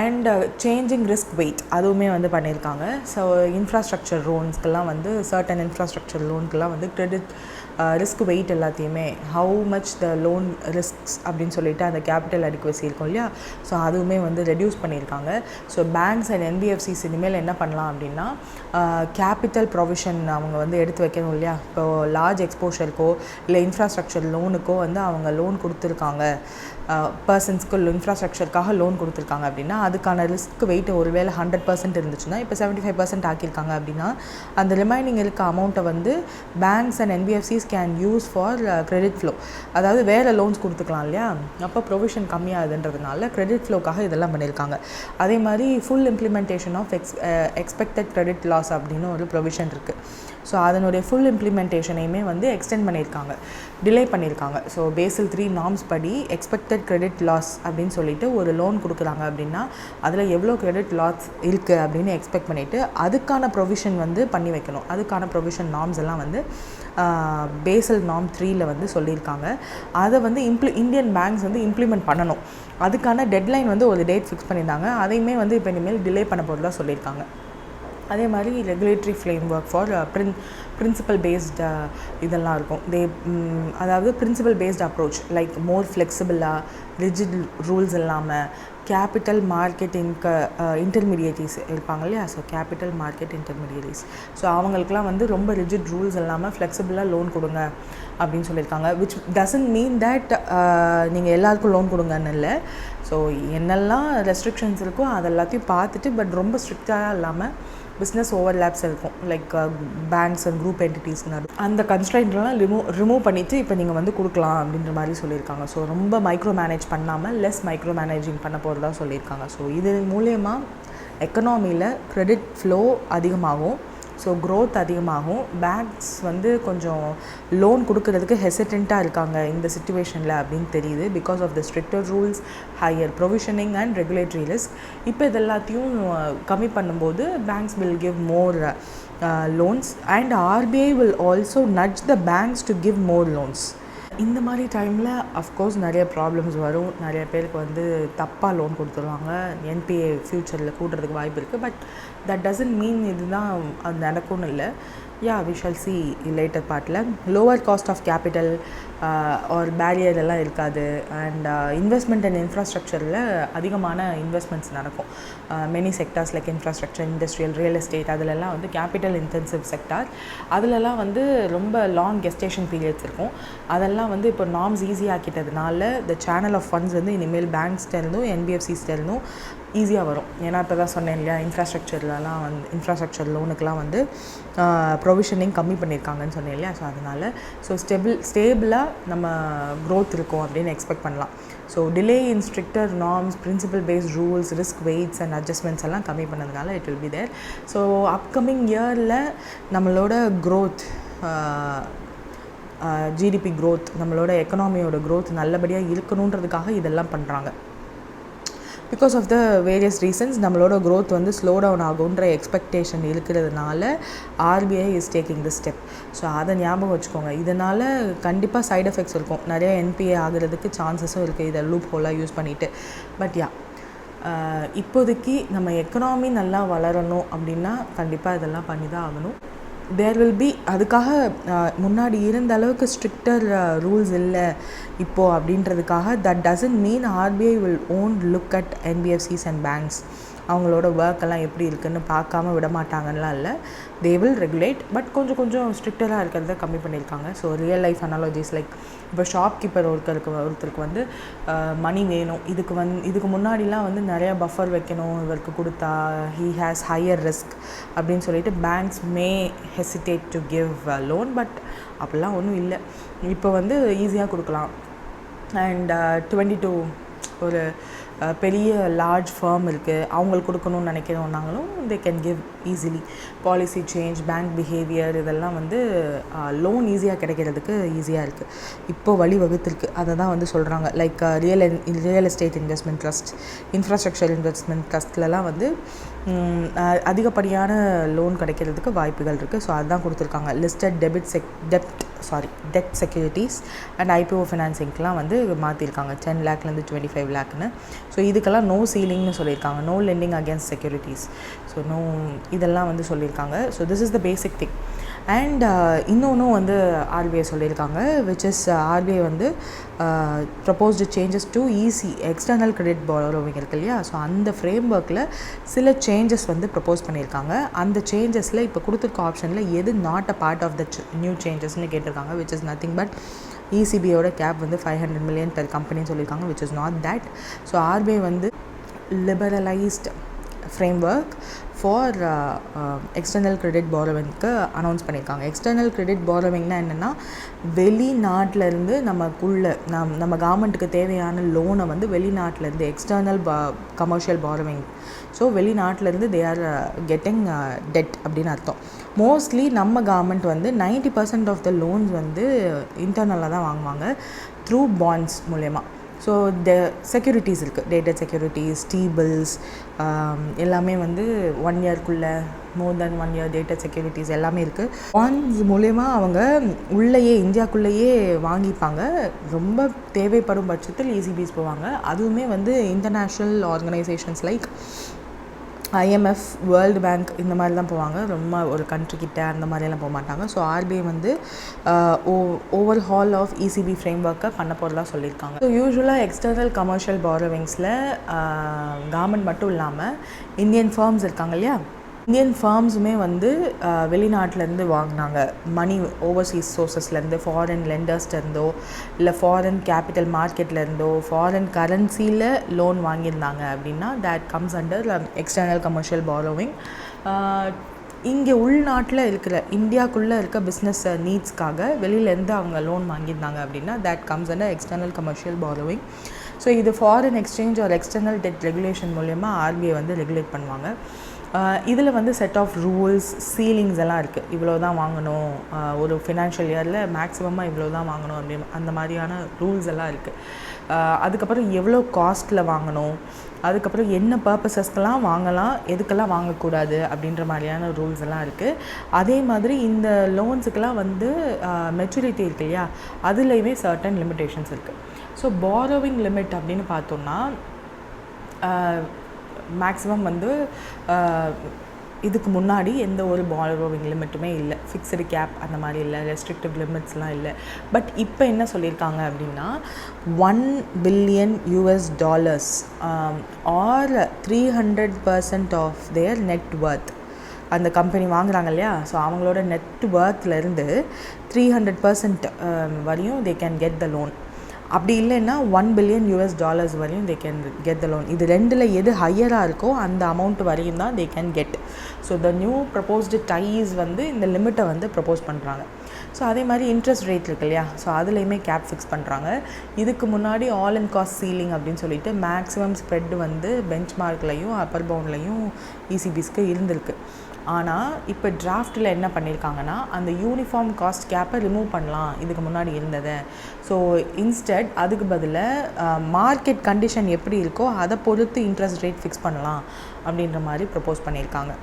அண்ட் சேஞ்சிங் ரிஸ்க் வெயிட் அதுவுமே வந்து பண்ணியிருக்காங்க. ஸோ இன்ஃப்ராஸ்ட்ரக்சர் லோன்ஸ்க்கெல்லாம் வந்து சர்டன் இன்ஃப்ராஸ்ட்ரக்சர் லோனுக்கெல்லாம் வந்து கிரெடிட் ரிஸ்க் வெயிட் எல்லாத்தையுமே how much the loan risks அப்படின்னு சொல்லிட்டு அந்த கேபிட்டல் அடிக்குவசி இருக்கும் இல்லையா, ஸோ அதுவுமே வந்து ரெடியூஸ் பண்ணியிருக்காங்க. ஸோ பேங்க்ஸ் அண்ட் என்பிஎஃப்சிஸ் இனிமேல் என்ன பண்ணலாம் அப்படின்னா, கேபிட்டல் ப்ரொவிஷன் அவங்க வந்து எடுத்து வைக்கணும் இல்லையா. இப்போது லார்ஜ் எக்ஸ்போஷருக்கோ இல்லை இன்ஃப்ராஸ்ட்ரக்சர் லோனுக்கோ வந்து அவங்க லோன் கொடுத்துருக்காங்க, பர்சன்ஸ்க்கு இன்ஃப்ராஸ்ட்ரக்சருக்காக லோன் கொடுத்துருக்காங்க அப்படின்னா, அதுக்கான ரிஸ்க் வெயிட் ஒருவேளை 100% இருந்துச்சுன்னா இப்போ 75% ஆக்கியிருக்காங்க அப்படின்னா, அந்த ரிமைனிங் இருக்க அமௌண்ட்டை வந்து banks and NBFCs can use for credit flow. அதாவது வேறு லோன்ஸ் கொடுத்துக்கலாம் இல்லையா, அப்போ ப்ரொவிஷன் கம்மியாகுதுன்றதுனால கிரெடிட் ஃப்ளோக்காக இதெல்லாம் பண்ணியிருக்காங்க. அதே மாதிரி full implementation of expected credit loss அப்படின்னு ஒரு ப்ரொவிஷன் இருக்குது. ஸோ அதனுடைய ஃபுல் இம்ப்ளிமெண்டேஷனையுமே வந்து எக்ஸ்டெண்ட் பண்ணியிருக்காங்க, டிலே பண்ணியிருக்காங்க. ஸோ பேசில் 3 நார்ம்ஸ் படி எக்ஸ்பெக்டட் கிரெடிட் லாஸ் அப்படின்னு சொல்லிட்டு ஒரு லோன் கொடுக்குறாங்க அப்படின்னா அதில் எவ்வளோ கிரெடிட் லாஸ் இருக்குது அப்படின்னு எக்ஸ்பெக்ட் பண்ணிவிட்டு அதுக்கான ப்ரொவிஷன் வந்து பண்ணி வைக்கணும். அதுக்கான ப்ரொவிஷன் நார்ம்ஸ் எல்லாம் வந்து பேசல் நார்ம் 3ல் வந்து சொல்லியிருக்காங்க. அதை வந்து இந்தியன் பேங்க்ஸ் வந்து இம்ப்ளிமெண்ட் பண்ணணும். அதுக்கான டெட்லைன் வந்து ஒரு டேட் ஃபிக்ஸ் பண்ணியிருந்தாங்க, அதையுமே வந்து இப்போ இனிமேல் டிலே பண்ண போகிறதா சொல்லியிருக்காங்க. அதே மாதிரி regulatory framework for principle based இதெல்லாம் இருக்கும். அதாவது principle based approach like more ஃப்ளெக்சிபிளாக, ரிஜிட் ரூல்ஸ் இல்லாமல், கேபிட்டல் மார்க்கெட் இன்டர்மீடியேட்டிஸ் இருப்பாங்க இல்லையா, so capital market intermediaries, so அவங்களுக்குலாம் வந்து ரொம்ப ரிஜிட் ரூல்ஸ் இல்லாமல் ஃப்ளெக்சிபிளாக லோன் கொடுங்க அப்படின்னு சொல்லியிருக்காங்க. விச் டசன்ட் மீன் தட் நீங்கள் எல்லாருக்கும் லோன் கொடுங்கன்னு இல்லை. ஸோ என்னெல்லாம் ரெஸ்ட்ரிக்ஷன்ஸ் இருக்கோ அது எல்லாத்தையும் பார்த்துட்டு, பட் ரொம்ப ஸ்ட்ரிக்டாக இல்லாமல் பிஸ்னஸ் ஓவர்லேப்ஸ் இருக்கும், லைக் பேங்க்ஸ் அண்ட் குரூப் என்டிட்டிஸ்க்கு அந்த கன்ஸ்ட்ரைன்ட்லாம் ரிமூவ் பண்ணிவிட்டு இப்போ நீங்கள் வந்து கொடுக்கலாம் அப்படின்ற மாதிரி சொல்லியிருக்காங்க. ஸோ ரொம்ப மைக்ரோ மேனேஜ் பண்ணாமல் லெஸ் மைக்ரோ மேனேஜிங் பண்ண போகிறதா சொல்லியிருக்காங்க. ஸோ இது மூலயமா எக்கனாமியில் க்ரெடிட் ஃப்ளோ அதிகமாகும், ஸோ க்ரோத் அதிகமாகும். பேங்க்ஸ் வந்து கொஞ்சம் லோன் கொடுக்கறதுக்கு ஹெசிடெண்ட்டாக இருக்காங்க இந்த சிச்சுவேஷனில் அப்படின்னு தெரியுது, because of the stricter rules, higher provisioning and regulatory risk. இப்போ இது எல்லாத்தையும் கம்மி பண்ணும்போது banks will give more loans and RBI will also nudge the banks to give more loans. இந்த மாதிரி டைமில் அஃப்கோர்ஸ் நிறைய ப்ராப்ளம்ஸ் வரும், நிறைய பேருக்கு வந்து தப்பாக லோன் கொடுத்துருவாங்க, என்பிஏ ஃப்யூச்சரில் கூட்டுறதுக்கு வாய்ப்பு இருக்குது. பட் தட் டசன்ட் மீன் இதுதான் அது நடக்கும்னு இல்லை. வி ஷால் சி லேட்டர் பார்ட்டில். லோவர் காஸ்ட் ஆஃப் கேபிட்டல் ஒரு பேரியர் எல்லாம் இருக்காது. அண்ட் இன்வெஸ்ட்மெண்ட் அண்ட் இன்ஃப்ராஸ்ட்ரக்சரில் அதிகமான இன்வெஸ்ட்மெண்ட்ஸ் நடக்கும். Many sectors like infrastructure, industrial, real estate, அதிலெல்லாம் வந்து கேபிட்டல் இன்டென்சிவ் செக்டார். அதிலெல்லாம் வந்து ரொம்ப லாங் கெஸ்டேஷன் பீரியட்ஸ் இருக்கும். அதெல்லாம் வந்து இப்போ நார்ம்ஸ் ஈஸியாக்கிட்டதுனால த சேனல் ஆஃப் ஃபண்ட்ஸ் வந்து இனிமேல் பேங்க்ஸ்டேருந்தும் என்பிஎஃப்சிஸ்டேருந்தும் ஈஸியாக வரும். ஏன்னா இப்போ தான் சொன்னேன் இல்லையா, இன்ஃப்ராஸ்ட்ரக்சர்லலாம் வந்து இன்ஃப்ராஸ்ட்ரக்சர் லோனுக்கெலாம் வந்து ப்ரொவிஷனிங் கம்மி பண்ணியிருக்காங்கன்னு சொன்னேன் இல்லையா. ஸோ அதனால் ஸ்டேபிளாக நம்ம க்ரோத் இருக்கும் அப்படின்னு எக்ஸ்பெக்ட் பண்ணலாம். So delay in stricter norms, principle based rules, risk weights and adjustments எல்லாம் கம்மி பண்ணதுனால it will be there. So upcoming இயரில் நம்மளோட க்ரோத், ஜிடிபி க்ரோத், நம்மளோட எக்கனாமியோட க்ரோத் நல்லபடியாக இருக்கணுன்றதுக்காக இதெல்லாம் பண்ணுறாங்க. Because of the various reasons நம்மளோட க்ரோத் வந்து ஸ்லோ டவுன் ஆகுன்ற எக்ஸ்பெக்டேஷன் இருக்கிறதுனால RBI is taking the step. So அதை ஞாபகம் வச்சுக்கோங்க. இதனால் கண்டிப்பாக சைட் எஃபெக்ட்ஸ் இருக்கும், நிறைய என்பிஏ ஆகிறதுக்கு சான்சஸும் இருக்குது இதை லூப் ஹோலாக யூஸ் பண்ணிவிட்டு. பட் இப்போதைக்கு நம்ம எக்கனாமி நல்லா வளரணும் அப்படின்னா கண்டிப்பாக இதெல்லாம் பண்ணி தான் ஆகணும். தேர் வில் பி, அதுக்காக முன்னாடி இருந்த அளவுக்கு ஸ்ட்ரிக்டர் ரூல்ஸ் இல்லை இப்போது அப்படின்றதுக்காக that doesn't mean RBI will won't look at NBFCs and banks. அவங்களோட ஒர்க்கெல்லாம் எப்படி இருக்குதுன்னு பார்க்காம விட மாட்டாங்கலாம் இல்லை. தே வில் ரெகுலேட், பட் கொஞ்சம் ஸ்ட்ரிக்டராக இருக்கிறத கம்மி பண்ணியிருக்காங்க. So real life analogies like இப்போ ஷாப்கீப்பர் ஒருத்தருக்கு வந்து மணி வேணும், இதுக்கு முன்னாடிலாம் வந்து நிறையா பஃபர் வைக்கணும், இவருக்கு கொடுத்தா ஹீ ஹேஸ் ஹையர் ரிஸ்க் அப்படின்னு சொல்லிட்டு banks May hesitate to give loan. But அப்படிலாம் ஒன்றும் இல்லை, இப்போ வந்து ஈஸியாக கொடுக்கலாம். அண்ட் 22 ஒரு பெரிய லார்ஜ் ஃபர்ம் இருக்குது, அவங்களுக்கு கொடுக்கணும்னு நினைக்கிறோம்னாங்களும் they can give easily. Policy change, bank behaviour, இதெல்லாம் வந்து லோன் ஈஸியாக கிடைக்கிறதுக்கு ஈஸியாக இருக்குது, இப்போ வழி வகுத்துருக்கு. அதை தான் வந்து சொல்கிறாங்க. Like real estate investment trust, infrastructure investment ட்ரஸ்ட்லலாம் வந்து அதிகப்படியான லோன் கிடைக்கிறதுக்கு வாய்ப்புகள் இருக்குது. ஸோ அதுதான் கொடுத்துருக்காங்க. Listed debt securities and IPO ஃபினான்சிங்க்கெலாம் வந்து மாற்றிருக்காங்க 10 லேக்லேருந்து 25 லேக்னு. ஸோ இதுக்கெல்லாம் நோ சீலிங்னு சொல்லியிருக்காங்க, no lending against securities. So இதெல்லாம் வந்து சொல்லியிருக்காங்க. So this is the basic thing. And இன்னொன்றும் வந்து ஆர்பிஐ சொல்லியிருக்காங்க, விச் இஸ் ஆர்பிஐ வந்து proposed changes to EC, external credit borrowing இருக்கு இல்லையா. ஸோ அந்த ஃப்ரேம் ஒர்க்கில் சில சேஞ்சஸ் வந்து ப்ரப்போஸ் பண்ணியிருக்காங்க. அந்த சேஞ்சஸில் இப்போ கொடுத்துருக்க ஆப்ஷனில் எது not a part of the new சேஞ்சஸ்ன்னு கேட்டிருக்காங்க, விச் இஸ் நத்திங் பட் இசிபியோட கேப் வந்து 500 million பெர் கம்பெனின்னு சொல்லியிருக்காங்க, which is not that. So RBI வந்து liberalised framework for external credit பாரோவிங்க்கு அனௌன்ஸ் பண்ணியிருக்காங்க. எக்ஸ்டர்னல் கிரெடிட் பாரோவிங்னா என்னென்னா, வெளிநாட்டிலேருந்து நம்ம கவர்மெண்ட்டுக்கு தேவையான லோனை வந்து வெளிநாட்டிலேருந்து எக்ஸ்டர்னல் கமர்ஷியல் பாரோவிங். ஸோ வெளிநாட்டிலேருந்து தே ஆர் கெட்டிங் டெட் அப்படின்னு அர்த்தம். மோஸ்ட்லி நம்ம கவர்மெண்ட் வந்து 90% ஆஃப் த லோன்ஸ் வந்து இன்டர்னலாக தான் வாங்குவாங்க, த்ரூ பாண்ட்ஸ் மூலயமா. ஸோ செக்யூரிட்டிஸ் இருக்குது, டேட்டட் செக்யூரிட்டிஸ், டீபிள்ஸ், எல்லாமே வந்து 1 இயர்க்குள்ளே மோர் தென் 1 இயர் டேட்டட் செக்யூரிட்டிஸ் எல்லாமே இருக்குது. பாண்ட்ஸ் மூலயமா அவங்க இந்தியாக்குள்ளேயே வாங்கிப்பாங்க. ரொம்ப தேவைப்படும் பட்சத்தில் இசிபிஸ் போவாங்க. அதுவுமே வந்து international organisations like IMF, world bank, இந்த மாதிரி தான் போவாங்க. ரொம்ப ஒரு கண்ட்ரிக்கிட்ட அந்த மாதிரியெல்லாம் போக மாட்டாங்க. ஸோ ஆர்பிஐ வந்து ஓவர் ஹால் ஆஃப் இசிபி ஃப்ரேம் ஒர்க்கை பண்ண போகிறதா சொல்லியிருக்காங்க. ஸோ யூஸ்வலாக எக்ஸ்டர்னல் கமர்ஷியல் பாரோவிங்ஸில் கவர்மெண்ட் மட்டும் இல்லாமல் இந்தியன் ஃபர்ம்ஸ் இருக்காங்க இல்லையா, இந்தியன் ஃபர்ம்ஸுமே வந்து வெளிநாட்டிலேருந்து வாங்கினாங்க மணி, ஓவர்சீஸ் சோர்ஸஸ்லேருந்து, ஃபாரின் லெண்டர்ஸ்லேருந்தோ இல்லை ஃபாரின் கேபிட்டல் மார்க்கெட்லேருந்தோ ஃபாரின் கரன்சியில் லோன் வாங்கியிருந்தாங்க அப்படின்னா that comes under external commercial borrowing. இங்கே உள்நாட்டில் இருக்கிற இந்தியாவுக்குள்ளே இருக்க பிஸ்னஸ் நீட்ஸ்க்காக வெளியிலேருந்து அவங்க லோன் வாங்கியிருந்தாங்க அப்படின்னா that comes under external commercial borrowing. So இது ஃபாரின் எக்ஸ்சேஞ்ச் ஒரு எக்ஸ்டர்னல் டெட் ரெகுலேஷன் மூலயமா ஆர்பிஐ வந்து ரெகுலேட் பண்ணுவாங்க. இதில் வந்து செட் ஆஃப் ரூல்ஸ் சீலிங்ஸ் எல்லாம் இருக்குது. இவ்வளோ தான் வாங்கணும், ஒரு ஃபினான்ஷியல் இயரில் மேக்ஸிமமாக இவ்வளோ தான் வாங்கணும் அப்படின்னு அந்த மாதிரியான ரூல்ஸ் எல்லாம் இருக்குது. அதுக்கப்புறம் எவ்வளோ காஸ்ட்டில் வாங்கணும், அதுக்கப்புறம் என்ன பர்பஸஸ்க்கெலாம் வாங்கலாம், எதுக்கெல்லாம் வாங்கக்கூடாது அப்படின்ற மாதிரியான ரூல்ஸ் எல்லாம் இருக்குது. அதே மாதிரி இந்த லோன்ஸுக்கெல்லாம் வந்து மெச்சூரிட்டி இருக்கு இல்லையா, அதுலேயுமே சர்டன் லிமிட்டேஷன்ஸ் இருக்குது. ஸோ பாரோவிங் லிமிட் அப்படின்னு பார்த்தோம்னா மேக்ஸிமம் வந்து இதுக்கு முன்னாடி எந்த ஒரு பாரோவிங் லிமிட்டுமே இல்லை, ஃபிக்ஸ்டு கேப் அந்த மாதிரி இல்லை, ரெஸ்ட்ரிக்டிவ் லிமிட்ஸ்லாம் இல்லை. பட் இப்போ என்ன சொல்லியிருக்காங்க அப்படின்னா $1 billion or 300% of their net worth, அந்த கம்பெனி வாங்குறாங்க இல்லையா, ஸோ அவங்களோட நெட் ஒர்த்லேருந்து 300% வரையும் they can get the loan. அப்படி இல்லைன்னா $1 billion வரையும் they can get the loan. இது ரெண்டில் எது ஹையராக இருக்கோ அந்த அமௌண்ட் வரையும் தான் they can get. So the new proposed ties வந்து இந்த லிமிட்டை வந்து ப்ரப்போஸ் பண்ணுறாங்க. ஸோ அதே மாதிரி இன்ட்ரெஸ்ட் ரேட் இருக்கு இல்லையா, ஸோ அதுலேயுமே கேப் ஃபிக்ஸ் பண்ணுறாங்க. இதுக்கு முன்னாடி ஆல் இன் காஸ்ட் சீலிங் அப்படின்னு சொல்லிட்டு மேக்ஸிமம் ஸ்ப்ரெட் வந்து பெஞ்ச் மார்க்லையும் அப்பர் பவுண்ட்லையும் இசிபிஸ்க்கு இருந்திருக்கு. ஆனால் இப்போ டிராஃப்டில் என்ன பண்ணியிருக்காங்கன்னா அந்த யூனிஃபார்ம் காஸ்ட் கேப்பை ரிமூவ் பண்ணலாம் இதுக்கு முன்னாடி இருந்ததை. ஸோ இன்ஸ்டெட் அதுக்கு பதிலாக மார்க்கெட் கண்டிஷன் எப்படி இருக்கோ அதை பொறுத்து இன்ட்ரெஸ்ட் ரேட் ஃபிக்ஸ் பண்ணலாம் அப்படின்ற மாதிரி ப்ரப்போஸ் பண்ணியிருக்காங்க.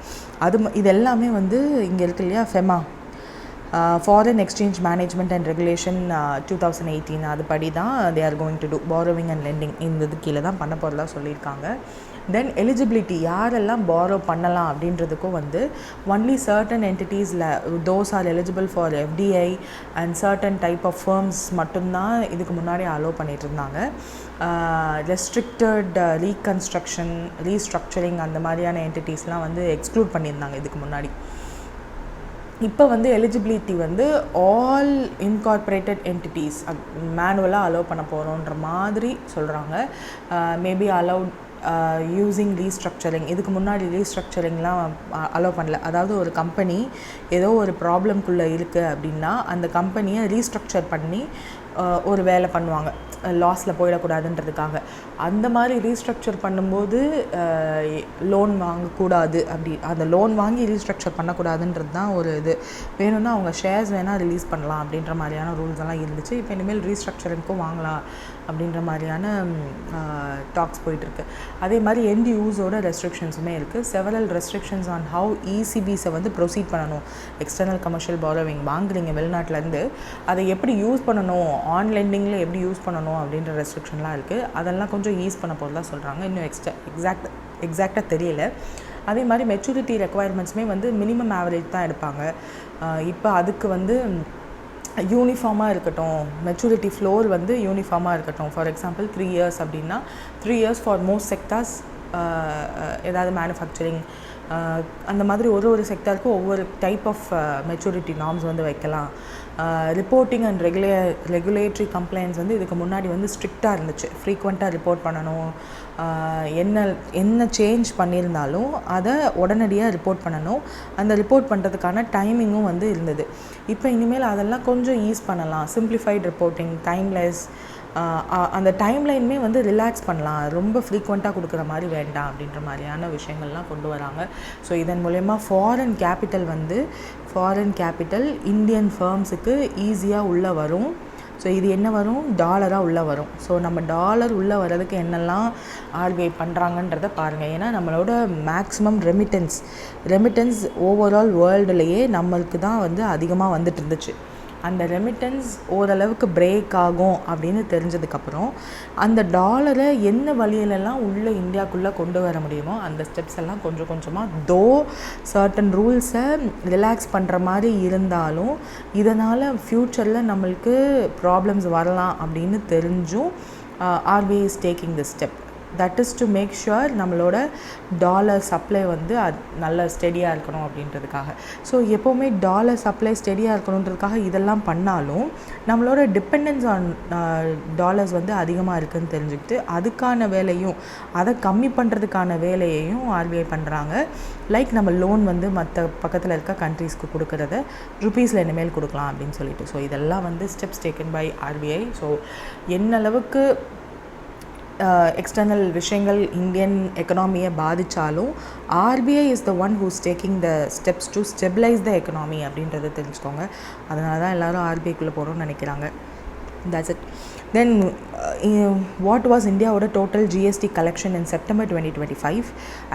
இது எல்லாமே வந்து இங்கே இருக்கு இல்லையா, FEMA foreign exchange management and regulation 2018 அதுபடி தான் they are going to do borrowing and lending. இந்த இது கீழே தான் பண்ண போகிறதா சொல்லியிருக்காங்க. தென் எலிஜிபிலிட்டி யாரெல்லாம் பாரோ பண்ணலாம் அப்படின்றதுக்கும் வந்து ஒன்லி சர்டன் என்டிட்டிஸில் those are eligible for FDI and certain type of firms மட்டும்தான் இதுக்கு முன்னாடி அலோவ் பண்ணிகிட்டு இருந்தாங்க. ரெஸ்ட்ரிக்டட் ரீகன்ஸ்ட்ரக்ஷன் ரீஸ்ட்ரக்சரிங் அந்த மாதிரியான என்டிட்டிஸ்லாம் வந்து எக்ஸ்க்ளூட் பண்ணியிருந்தாங்க இதுக்கு முன்னாடி. இப்போ வந்து எலிஜிபிலிட்டி வந்து ஆல் இன்கார்பரேட்டட் என்டிட்டிஸ் மேனுவலாக அலோவ் பண்ண போகிறோன்ற மாதிரி சொல்கிறாங்க. Maybe allow using restructuring. இதுக்கு முன்னாடி ரீஸ்ட்ரக்சரிங்லாம் அலோவ் பண்ணல. அதாவது ஒரு கம்பெனி ஏதோ ஒரு ப்ராப்ளம்குள்ளே இருக்குது அப்படின்னா அந்த கம்பெனியை ரீஸ்ட்ரக்சர் பண்ணி ஒரு வேலை பண்ணுவாங்க லாஸில் போயிடக்கூடாதுன்றதுக்காக. அந்த மாதிரி ரீஸ்ட்ரக்சர் பண்ணும்போது லோன் வாங்கக்கூடாது, அப்படி அந்த லோன் வாங்கி ரீஸ்ட்ரக்சர் பண்ணக்கூடாதுன்றது தான் ஒரு இது. வேணும்னா அவங்க ஷேர்ஸ் வேணால் ரிலீஸ் பண்ணலாம் அப்படின்ற மாதிரியான ரூல்ஸ் எல்லாம் இருந்துச்சு. இப்போ இனிமேல் ரீஸ்ட்ரக்சரிங்க்கும் வாங்கலாம் அப்படின்ற மாதிரியான டாக்ஸ் போயிட்டுருக்கு. அதே மாதிரி எண்ட் யூஸோட ரெஸ்ட்ரிக்ஷன்ஸுமே இருக்குது. செவரல் ரெஸ்ட்ரிக்ஷன்ஸ் ஆன் ஹவு இசிபிஸை வந்து ப்ரொசீட் பண்ணணும். எக்ஸ்டர்னல் கமர்ஷியல் பாரோவிங் வாங்குறீங்க வெளிநாட்டிலேருந்து, அதை எப்படி யூஸ் பண்ணணும், ஆன்லைனிங்கில் எப்படி யூஸ் பண்ணணும் அப்படின்ற ரெஸ்ட்ரிக்ஷன்லாம் இருக்குது. அதெல்லாம் கொஞ்சம் ஈஸ் பண்ண போகிறதா சொல்கிறாங்க. இன்னும் எக்ஸாக்டாக தெரியல. அதே மாதிரி மெச்சூரிட்டி ரெக்குவயர்மெண்ட்ஸுமே வந்து மினிமம் ஆவரேஜ் தான் எடுப்பாங்க. இப்போ அதுக்கு வந்து யூனிஃபார்மாக இருக்கட்டும், மெச்சூரிட்டி ஃப்ளோர் வந்து யூனிஃபார்மாக இருக்கட்டும். ஃபார் எக்ஸாம்பிள் 3 years அப்படின்னா 3 years ஃபார் மோஸ்ட் செக்டார்ஸ். ஏதாவது மேனுஃபேக்சரிங் அந்த மாதிரி ஒரு செக்டாருக்கும் ஒவ்வொரு டைப் ஆஃப் மெச்சூரிட்டி நார்ம்ஸ் வந்து வைக்கலாம். ரிப்போர்ட்டிங் அண்ட் ரெகுலேட்டரி கம்ப்ளைண்ட்ஸ் வந்து இதுக்கு முன்னாடி வந்து ஸ்ட்ரிக்டாக இருந்துச்சு. ஃப்ரீக்வெண்ட்டாக ரிப்போர்ட் பண்ணணும், என்ன சேஞ்ச் பண்ணியிருந்தாலும் அதை உடனடியாக ரிப்போர்ட் பண்ணணும். அந்த ரிப்போர்ட் பண்ணுறதுக்கான டைமிங்கும் வந்து இருந்தது. இப்போ இனிமேல் அதெல்லாம் கொஞ்சம் ஈஸ் பண்ணலாம். சிம்பிளிஃபைட் ரிப்போர்ட்டிங், டைம்லெஸ், அந்த டைம்லைனுமே வந்து ரிலாக்ஸ் பண்ணலாம். ரொம்ப ஃப்ரீக்வெண்ட்டாக கொடுக்குற மாதிரி வேண்டாம் அப்படின்ற மாதிரியான விஷயங்கள்லாம் கொண்டு வராங்க. ஸோ இதன் மூலயமா ஃபாரின் கேபிட்டல் இந்தியன் ஃபர்ம்ஸுக்கு ஈஸியாக உள்ளே வரும். ஸோ இது என்ன வரும், டாலராக உள்ளே வரும். ஸோ நம்ம டாலர் உள்ளே வர்றதுக்கு என்னெல்லாம் ஆர்பிஐ பண்ணுறாங்கன்றதை பாருங்கள். ஏன்னா நம்மளோட மேக்ஸிமம் ரெமிட்டன்ஸ் ஓவரால் வேர்ல்டுலேயே நம்மளுக்கு தான் வந்து அதிகமாக வந்துட்டு இருந்துச்சு. அந்த ரெமிட்டன்ஸ் ஓரளவுக்கு பிரேக் ஆகும் அப்படின்னு தெரிஞ்சதுக்கப்புறம் அந்த டாலரை என்ன வழியிலெல்லாம் உள்ளே இந்தியாவுக்குள்ளே கொண்டு வர முடியுமோ அந்த ஸ்டெப்ஸ் எல்லாம் கொஞ்சம் கொஞ்சமாக சர்டன் ரூல்ஸை ரிலாக்ஸ் பண்ணுற மாதிரி இருந்தாலும் இதனால் ஃப்யூச்சரில் நம்மளுக்கு ப்ராப்ளம்ஸ் வரலாம் அப்படின்னு தெரிஞ்சும் RBI is taking this step. That is to make sure நம்மளோட டாலர் சப்ளை வந்து நல்ல ஸ்டெடியாக இருக்கணும் அப்படின்றதுக்காக. ஸோ எப்போவுமே டாலர் சப்ளை ஸ்டெடியாக இருக்கணுன்றதுக்காக இதெல்லாம் பண்ணாலும் நம்மளோட டிபெண்டன்ஸ் ஆன் டாலர்ஸ் வந்து அதிகமாக இருக்குதுன்னு தெரிஞ்சுக்கிட்டு அதுக்கான வேலையும் அதை கம்மி பண்ணுறதுக்கான வேலையையும் ஆர்பிஐ பண்ணுறாங்க. லைக் நம்ம லோன் வந்து மற்ற பக்கத்தில் இருக்க கண்ட்ரீஸ்க்கு கொடுக்குறத ருபீஸில் இனிமேல் கொடுக்கலாம் அப்படின்னு சொல்லிட்டு. ஸோ இதெல்லாம் வந்து steps taken by RBI. So என்ன அளவுக்கு எக்ஸ்டர்னல் விஷயங்கள் இந்தியன் எக்கனாமியை பாதித்தாலும் RBI is the one who's taking the steps to stabilise the economy அப்படின்றத தெரிஞ்சுக்கோங்க. அதனால தான் எல்லோரும் ஆர்பிஐக்குள்ளே போகிறோம்னு நினைக்கிறாங்க. That's it. Then what was India's total GST collection in September 2025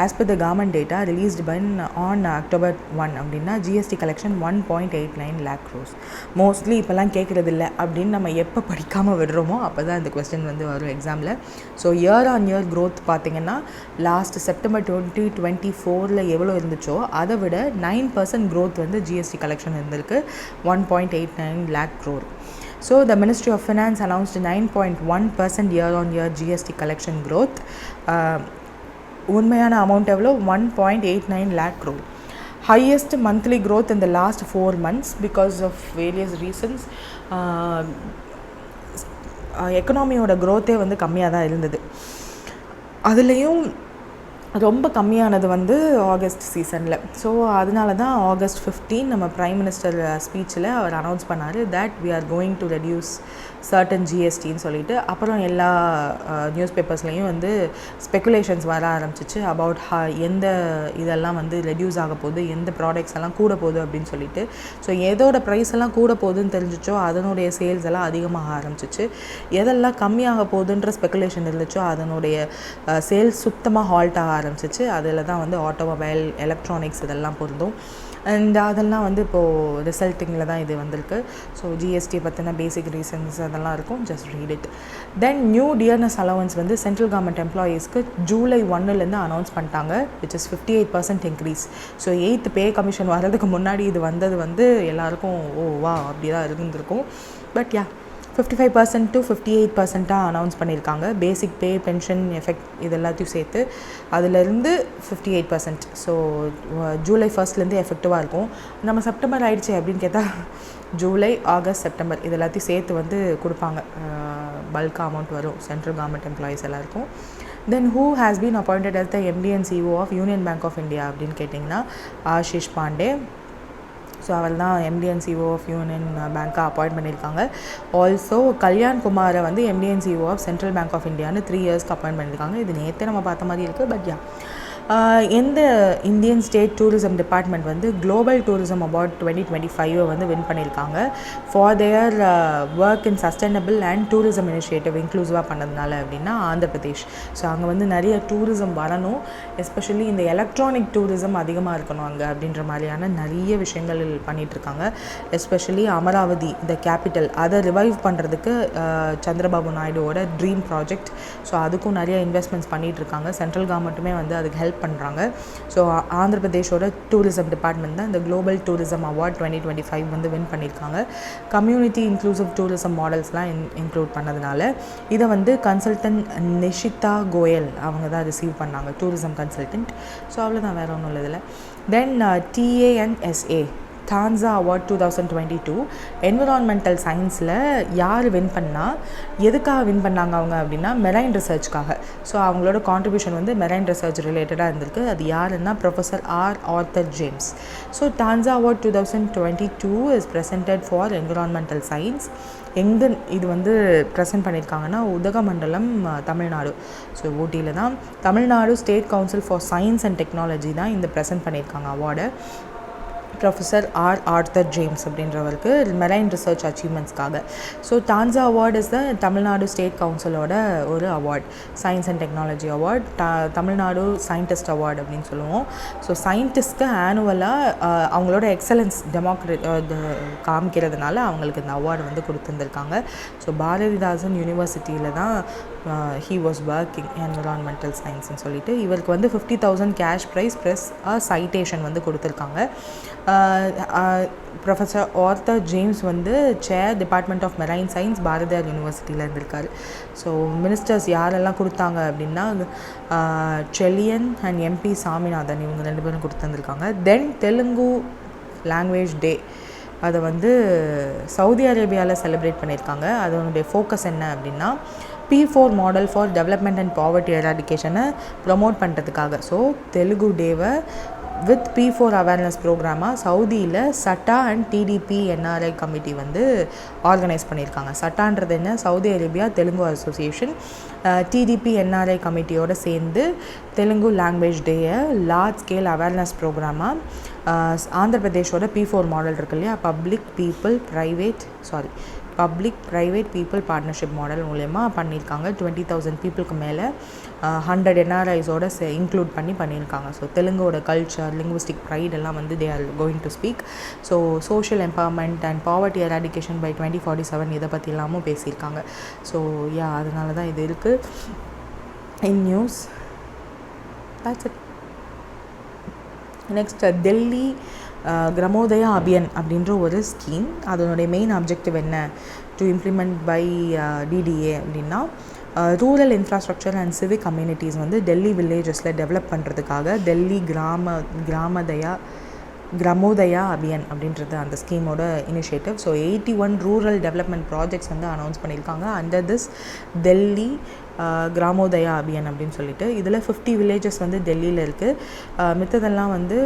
as per the government data released on October 1 அப்படின்னா GST collection 1.89 lakh crores. Mostly இப்போல்லாம் கேட்குறது இல்லை அப்படின்னு நம்ம எப்போ படிக்காமல் விடுறோமோ அப்போ தான் இந்த கொஸ்டின் வந்து வரும் எக்ஸாமில். So year on year growth பார்த்திங்கன்னா லாஸ்ட் செப்டம்பர் 2024 எவ்வளோ இருந்துச்சோ அதை விட 9% க்ரோத் வந்து GST collection இருந்திருக்கு, 1.89 lakh crore. So the Ministry of Finance announced 9.1% year-on-year GST collection growth. உண்மையான அமௌண்ட் எவ்வளோ? 1.89 lakh crore. Highest monthly growth in the last 4 months because of various reasons. எக்கனாமியோட க்ரோத்தே வந்து கம்மியாக தான் இருந்தது. அதுலேயும் ரொம்ப கம்மியானது வந்து ஆகஸ்ட் சீசனில். ஸோ அதனால தான் ஆகஸ்ட் 15 நம்ம ப்ரைம் மினிஸ்டர் ஸ்பீச்சில் அவர் அனௌன்ஸ் பண்ணார் that we are going to reduce certain ஜிஎஸ்டின்னு சொல்லிட்டு. அப்புறம் எல்லா நியூஸ் பேப்பர்ஸ்லேயும் வந்து ஸ்பெக்குலேஷன்ஸ் வர ஆரம்பிச்சிச்சு அபவுட் எந்த இதெல்லாம் வந்து ரெடியூஸ் ஆக போகுது, எந்த ப்ராடக்ட்ஸ் எல்லாம் கூட போகுது அப்படின்னு சொல்லிட்டு. ஸோ எதோட ப்ரைஸ் எல்லாம் கூட போகுதுன்னு தெரிஞ்சிச்சோ அதனுடைய சேல்ஸ் எல்லாம் அதிகமாக ஆரம்பிச்சிச்சு. எதெல்லாம் கம்மியாக போகுதுன்ற ஸ்பெக்குலேஷன் இருந்துச்சோ அதனுடைய சேல்ஸ் சுத்தமாக ஹால்ட் ஆக ஆரம்பிச்சிச்சு. அதில் தான் வந்து ஆட்டோமொபைல், எலக்ட்ரானிக்ஸ் இதெல்லாம் பொருந்தும். அண்ட் அதெல்லாம் வந்து இப்போது ரிசல்ட்டிங்கில் தான் இது வந்திருக்கு. ஸோ ஜிஎஸ்டி பற்றின பேசிக் ரீசன்ஸ் அதெல்லாம் இருக்கும், just read it. Then new dearness allowance வந்து சென்ட்ரல் கவர்மெண்ட் எம்ப்ளாயீஸ்க்கு ஜூலை 1லேருந்து அனௌன்ஸ் பண்ணிட்டாங்க, which is 58% increase. So 8th pay commission வர்றதுக்கு முன்னாடி இது வந்தது வந்து எல்லாருக்கும் ஓ வா அப்படி தான் இருந்திருக்கும். பட் யா 55% to 58% அனௌன்ஸ் பண்ணியிருக்காங்க. பேசிக் பே, பென்ஷன், எஃபெக்ட் இது எல்லாத்தையும் சேர்த்து அதிலேருந்து 58%. ஸோ ஜூலை 1லேருந்து எஃபெக்டிவாக இருக்கும். நம்ம செப்டம்பர் ஆகிடுச்சு அப்படின்னு கேட்டால் ஜூலை, ஆகஸ்ட், செப்டம்பர் இது எல்லாத்தையும் சேர்த்து வந்து கொடுப்பாங்க. பல்காக அமௌண்ட் வரும் சென்ட்ரல் கவர்மெண்ட் எம்ப்ளாயீஸ் எல்லாருக்கும். Then who has been appointed as the MD and CEO of Union Bank of India அப்படின்னு கேட்டிங்கன்னா ஆஷிஷ் பாண்டே. ஸோ அவர் தான் MD and CEO of Union பேங்க்காக அப்பாயிண்ட் பண்ணியிருக்காங்க. ஆல்சோ கல்யாண் குமாரை வந்து MD and CEO of Central Bank of இந்தியான்னு 3 இயர்ஸ்க்கு அப்பாயிண்ட் பண்ணியிருக்காங்க. இது நேற்றே நம்ம பார்த்த மாதிரி இருக்குது. பட் யா எந்த இந்தியன் ஸ்டேட் டூரிசம் டிபார்ட்மெண்ட் வந்து குளோபல் டூரிசம் அவார்ட் 2025 வந்து வின் பண்ணியிருக்காங்க for their work in sustainable and tourism initiative இன்க்ளூசிவாக பண்ணதுனால அப்படின்னா ஆந்திர பிரதேஷ். ஸோ அங்கே வந்து நிறைய டூரிசம் வரணும், எஸ்பெஷலி இந்த எலக்ட்ரானிக் டூரிசம் அதிகமாக இருக்கணும் அங்கே அப்படின்ற மாதிரியான நிறைய விஷயங்கள் பண்ணிகிட்ருக்காங்க. எஸ்பெஷலி அமராவதி இந்த கேபிட்டல் அதை ரிவைவ் பண்ணுறதுக்கு சந்திரபாபு நாயுடுவோட ட்ரீம் ப்ராஜெக்ட். ஸோ அதுக்கும் நிறைய இன்வெஸ்ட்மெண்ட்ஸ் பண்ணிகிட்ருக்காங்க. சென்ட்ரல் கவர்மெண்ட்டுமே வந்து அதுக்கு ஹெல்ப் பண்ணுறாங்க. ஸோ ஆந்திர பிரதேஷோட டூரிசம் டிபார்ட்மெண்ட் தான் இந்த குளோபல் டூரிசம் அவார்ட் 2025 வந்து வின் பண்ணியிருக்காங்க. கம்யூனிட்டி இன்க்ளூசிவ் டூரிசம் மாடல்ஸ்லாம் இன்க்ளூட் பண்ணதுனால இதை வந்து கன்சல்டன்ட் நிஷிதா கோயல் அவங்க தான் ரிசீவ் பண்ணாங்க, டூரிசம் கன்சல்டன்ட். ஸோ அவ்வளோதான், வேறு ஒன்றும் இல்லை இதில். Then TANSA TANSA award 2022 environmental சயின்ஸில் யார் வின் பண்ணால், எதுக்காக வின் பண்ணாங்க அவங்க அப்படின்னா மெரைன் ரிசர்ச்காக. ஸோ அவங்களோட கான்ட்ரிபியூஷன் வந்து மெரைன் ரிசர்ச் ரிலேட்டடாக இருந்திருக்கு. அது யாருன்னா professor Arthur James. So TANSA award 2022 is presented for environmental science. எங்கே இது வந்து ப்ரெசென்ட் பண்ணியிருக்காங்கன்னா உதகமண்டலம், தமிழ்நாடு. ஸோ ஊட்டியில் தான் Tamil Nadu state council for science and technology தான் இந்த ப்ரெசென்ட் பண்ணியிருக்காங்க அவார்டை. ப்ரொஃபஸர் ஆர்த்தர் ஜேம்ஸ் அப்படின்றவருக்கு மெரைன் ரிசர்ச் அச்சீவ்மெண்ட்ஸ்க்காக. So TANSA award is the Tamil Nadu state கவுன்சிலோட ஒரு award, science and technology award, Tamil Nadu scientist award அப்படின்னு சொல்லுவோம். ஸோ சயின்டிஸ்ட்க்கு ஆனுவலாக அவங்களோட எக்ஸலன்ஸ் காமிக்கிறதுனால அவங்களுக்கு இந்த அவார்டு வந்து கொடுத்துருந்துருக்காங்க. ஸோ பாரதிதாசன் யூனிவர்சிட்டியில் தான் he was working environmental science ன்னு சொல்லிட்டு இவருக்கு வந்து 50,000 கேஷ் ப்ரைஸ் ப்ளஸ் சைட்டேஷன் வந்து கொடுத்துருக்காங்க. ப்ரொஃபஸர் ஆர்த்தர் ஜேம்ஸ் வந்து chair department of marine science Bharathiar யூனிவர்சிட்டியில் இருந்திருக்காரு. ஸோ மினிஸ்டர்ஸ் யாரெல்லாம் கொடுத்தாங்க அப்படின்னா செலியன் அண்ட் எம்பி சாமிநாதன் இவங்க 2 பேரும் கொடுத்துருந்துருக்காங்க. தென் தெலுங்கு லாங்குவேஜ் டே அதை வந்து சவுதி அரேபியாவில் செலிப்ரேட் பண்ணியிருக்காங்க. அதனுடைய ஃபோக்கஸ் என்ன அப்படின்னா P4 model for development and poverty எராடிகேஷனை ப்ரொமோட் பண்ணுறதுக்காக. ஸோ தெலுங்கு டேவை வித் P4 அவேர்னஸ் ப்ரோக்ராமாக சவுதியில் SATA and TDP NRI committee வந்து ஆர்கனைஸ் பண்ணியிருக்காங்க. சட்டான்றது என்ன, Saudi Arabia Telugu association TDP NRI கமிட்டியோடு சேர்ந்து தெலுங்கு லாங்குவேஜ் டேயை லார்ஜ் ஸ்கேல் அவேர்னஸ் ப்ரோக்ராமாக ஆந்திர பிரதேஷோட P4 மாடல் இருக்கு இல்லையா, public private people partnership model மூலயமா பண்ணியிருக்காங்க. 20,000 பீப்புளுக்கு மேலே 100 என்ஆர்ஐஸோடு இன்க்ளூட் பண்ணியிருக்காங்க. ஸோ தெலுங்கோட கல்ச்சர், லிங்குவிஸ்டிக் ப்ரைட் எல்லாம் வந்து they are going to speak. So social empowerment and poverty eradication by 2047 இதை பற்றி எல்லாமும் பேசியிருக்காங்க. ஸோ அதனால தான் இது இருக்குது in news. That's it. Next Delhi Gramodaya Abhiyan அப்படின்ற ஒரு ஸ்கீம். அதனுடைய மெயின் ஆப்ஜெக்டிவ் என்ன, டு இம்ப்ளிமெண்ட் பை டிடிஏ அப்படின்னா rural infrastructure and civic communities வந்து டெல்லி வில்லேஜஸில் டெவலப் பண்ணுறதுக்காக டெல்லி கிராமோதயா அபியான் அப்படின்றது அந்த ஸ்கீமோட initiative. So 81 rural development projects வந்து அனௌன்ஸ் பண்ணியிருக்காங்க அண்டர் திஸ் டெல்லி கிராமோதயா அபியான் அப்படின்னு சொல்லிட்டு. இதில் 50 வில்லேஜஸ் வந்து டெல்லியில் இருக்குது. மித்ததெல்லாம் வந்து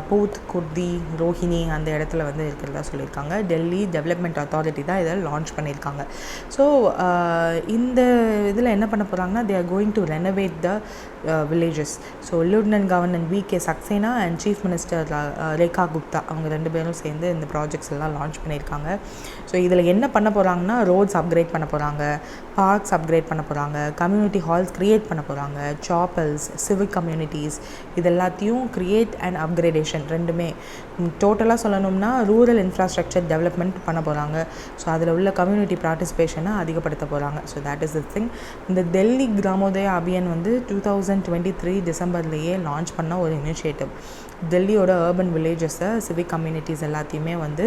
பூத், குர்தி, ரோஹிணி அந்த இடத்துல வந்து இருக்கிறதா சொல்லியிருக்காங்க. டெல்லி டெவலப்மெண்ட் அத்தாரிட்டி தான் இதை லான்ச் பண்ணியிருக்காங்க. ஸோ இந்த இதில் என்ன பண்ண போகிறாங்கன்னா they are going to renovate the villages. So lieutenant governor V.K. Saxena and chief minister Rekha Gupta அவங்க 2 பேரும் சேர்ந்து இந்த ப்ராஜெக்ட்ஸ் எல்லாம் லான்ச் பண்ணியிருக்காங்க. ஸோ இதில் என்ன பண்ண போகிறாங்கன்னா ரோட்ஸ் அப்கிரேட் பண்ண போகிறாங்க, பார்க்ஸ் அப்கிரேட் பண்ண போகிறாங்க, கம்யூனிட்டி ஹால்ஸ் க்ரியேட் பண்ண போகிறாங்க, சாப்பல்ஸ், சிவிக் கம்யூனிட்டிஸ் இது எல்லாத்தையும் க்ரியேட் அண்ட் அப்கிரேடேஷன் ரெண்டுமே. டோட்டலாக சொல்லணும்னா ரூரல் இன்ஃப்ராஸ்ட்ரக்சர் டெவலப்மெண்ட் பண்ண போகிறாங்க. ஸோ அதில் உள்ள கம்யூனிட்டி பார்ட்டிசிபேஷனை அதிகப்படுத்த போகிறாங்க. So that is the thing. இந்த டெல்லி கிராமோதயா அபியான் வந்து 2023 டிசம்பர்லேயே லான்ச் பண்ண ஒரு இனிஷியேட்டிவ். டெல்லியோட அர்பன் வில்லேஜஸை சிவிக் கம்யூனிட்டிஸ் எல்லாத்தையுமே வந்து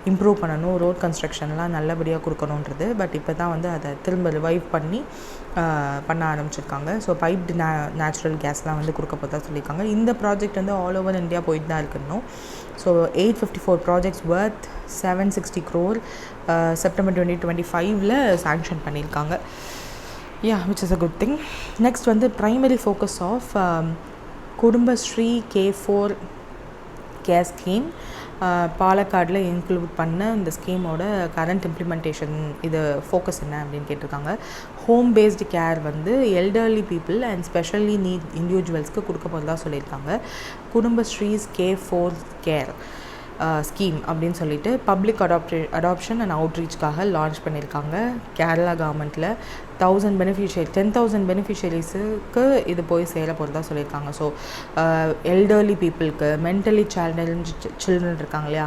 இம்ப்ரூவ் பண்ணணும், ரோட் கன்ஸ்ட்ரக்ஷன்லாம் நல்லபடியாக கொடுக்கணுன்றது. பட் இப்போ தான் வந்து அதை திரும்ப ரிவைவ் பண்ண ஆரம்பிச்சிருக்காங்க. ஸோ பைப்டு நேச்சுரல் கேஸ்லாம் வந்து கொடுக்க போதா சொல்லியிருக்காங்க. இந்த ப்ராஜெக்ட் வந்து ஆல் ஓவர் இந்தியா போயிட்டு தான் இருக்கணும். ஸோ 854 ப்ராஜெக்ட்ஸ் வர்த் 760 crore செப்டம்பர் 2025 சாங்ஷன் பண்ணியிருக்காங்க. which is a good thing. Next வந்து primary focus of Kudumbashree K4 care scheme பாலக்காடில் இன்க்ளூட் பண்ண இந்த ஸ்கீமோட கரண்ட் இம்ப்ளிமெண்டேஷன் இது ஃபோக்கஸ் என்ன அப்படின்னு கேட்டிருக்காங்க. ஹோம் பேஸ்டு கேர் வந்து elderly people and specially need இண்டிவிஜுவல்ஸ்க்கு கொடுக்க போகிறதா சொல்லியிருக்காங்க. குடும்பஸ்ரீஸ் K4 கேர் ஸ்கீம் அப்படின்னு சொல்லிட்டு பப்ளிக் அடாப்ஷன் அண்ட் அவுட்ரீச்காக லான்ச் பண்ணியிருக்காங்க. கேரளா கவர்மெண்ட்டில் 10,000 பெனிஃபிஷரிஸுக்கு இது போய் சேர போகிறதா சொல்லியிருக்காங்க. ஸோ எல்டர்லி பீப்புளுக்கு, மென்டலி சேலஞ்ச் சில்ட்ரன் இருக்காங்க இல்லையா,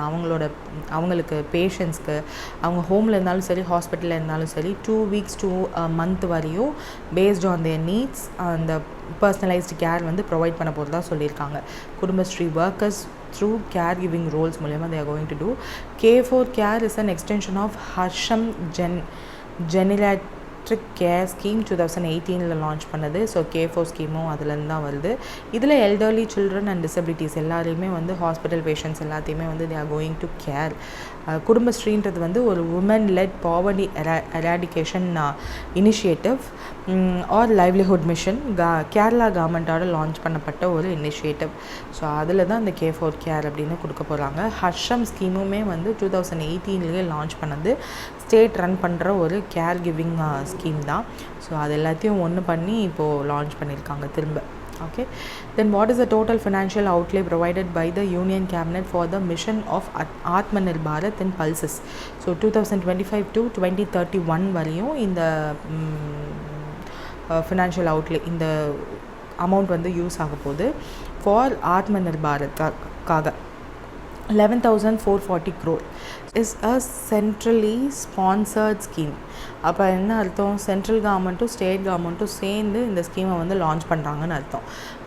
அவங்களுக்கு பேஷண்ட்ஸ்க்கு, அவங்க ஹோமில் இருந்தாலும் சரி ஹாஸ்பிட்டலில் இருந்தாலும் சரி 2 weeks to a month வரையும் பேஸ்ட் ஆன் தேர் நீட்ஸ் அந்த பர்சனலைஸ்டு கேர் வந்து ப்ரொவைட் பண்ண போகிறதா சொல்லியிருக்காங்க. Kudumbashree workers through caregiving roles மூலமாக they are going to do. K4 care is an extension of Harsham Geriatric Care Scheme 2018 launch பண்ணது. So K4 ஸ்கீமும் அதுலேருந்து தான் வருது. இதில் எல்டர்லி சில்ட்ரன் அண்ட் டிசபிலிட்டிஸ் எல்லாரையுமே வந்து ஹாஸ்பிட்டல் பேஷண்ட்ஸ் எல்லாத்தையுமே வந்து they are going to care. குடும்பஸ்ரீன்றது வந்து ஒரு women led poverty eradication initiative or livelihood mission Kerala கவர்மெண்ட்டோட லான்ச் பண்ணப்பட்ட ஒரு இனிஷியேட்டிவ். ஸோ அதில் தான் இந்த K4 கேர் அப்படின்னு கொடுக்க போகிறாங்க. ஹர்ஷம் ஸ்கீமுமே வந்து 2018 லான்ச் பண்ணது. ஸ்டேட் ரன் பண்ணுற ஒரு கேர் கிவிங் ஸ்கீம் தான். ஸோ அது எல்லாத்தையும் ஒன்று பண்ணி இப்போது லான்ச் பண்ணியிருக்காங்க திரும்ப. Okay, then what is the total financial outlay provided by the Union Cabinet for the mission of Atmanirbhar Bharat in pulses? So 2025 to 2031 வரையும் இந்த ஃபினான்ஷியல் அவுட்லே இந்த அமௌண்ட் வந்து யூஸ் ஆக போகுது for ஆத்மநிர்பாரத்துக்காக. 11,440 crore is a centrally sponsored scheme. அப்போ என்ன அர்த்தம், central கவர்மெண்ட்டும் ஸ்டேட் கவர்மெண்ட்டும் சேர்ந்து இந்த ஸ்கீமை வந்து லான்ச் பண்ணுறாங்கன்னு அர்த்தம்.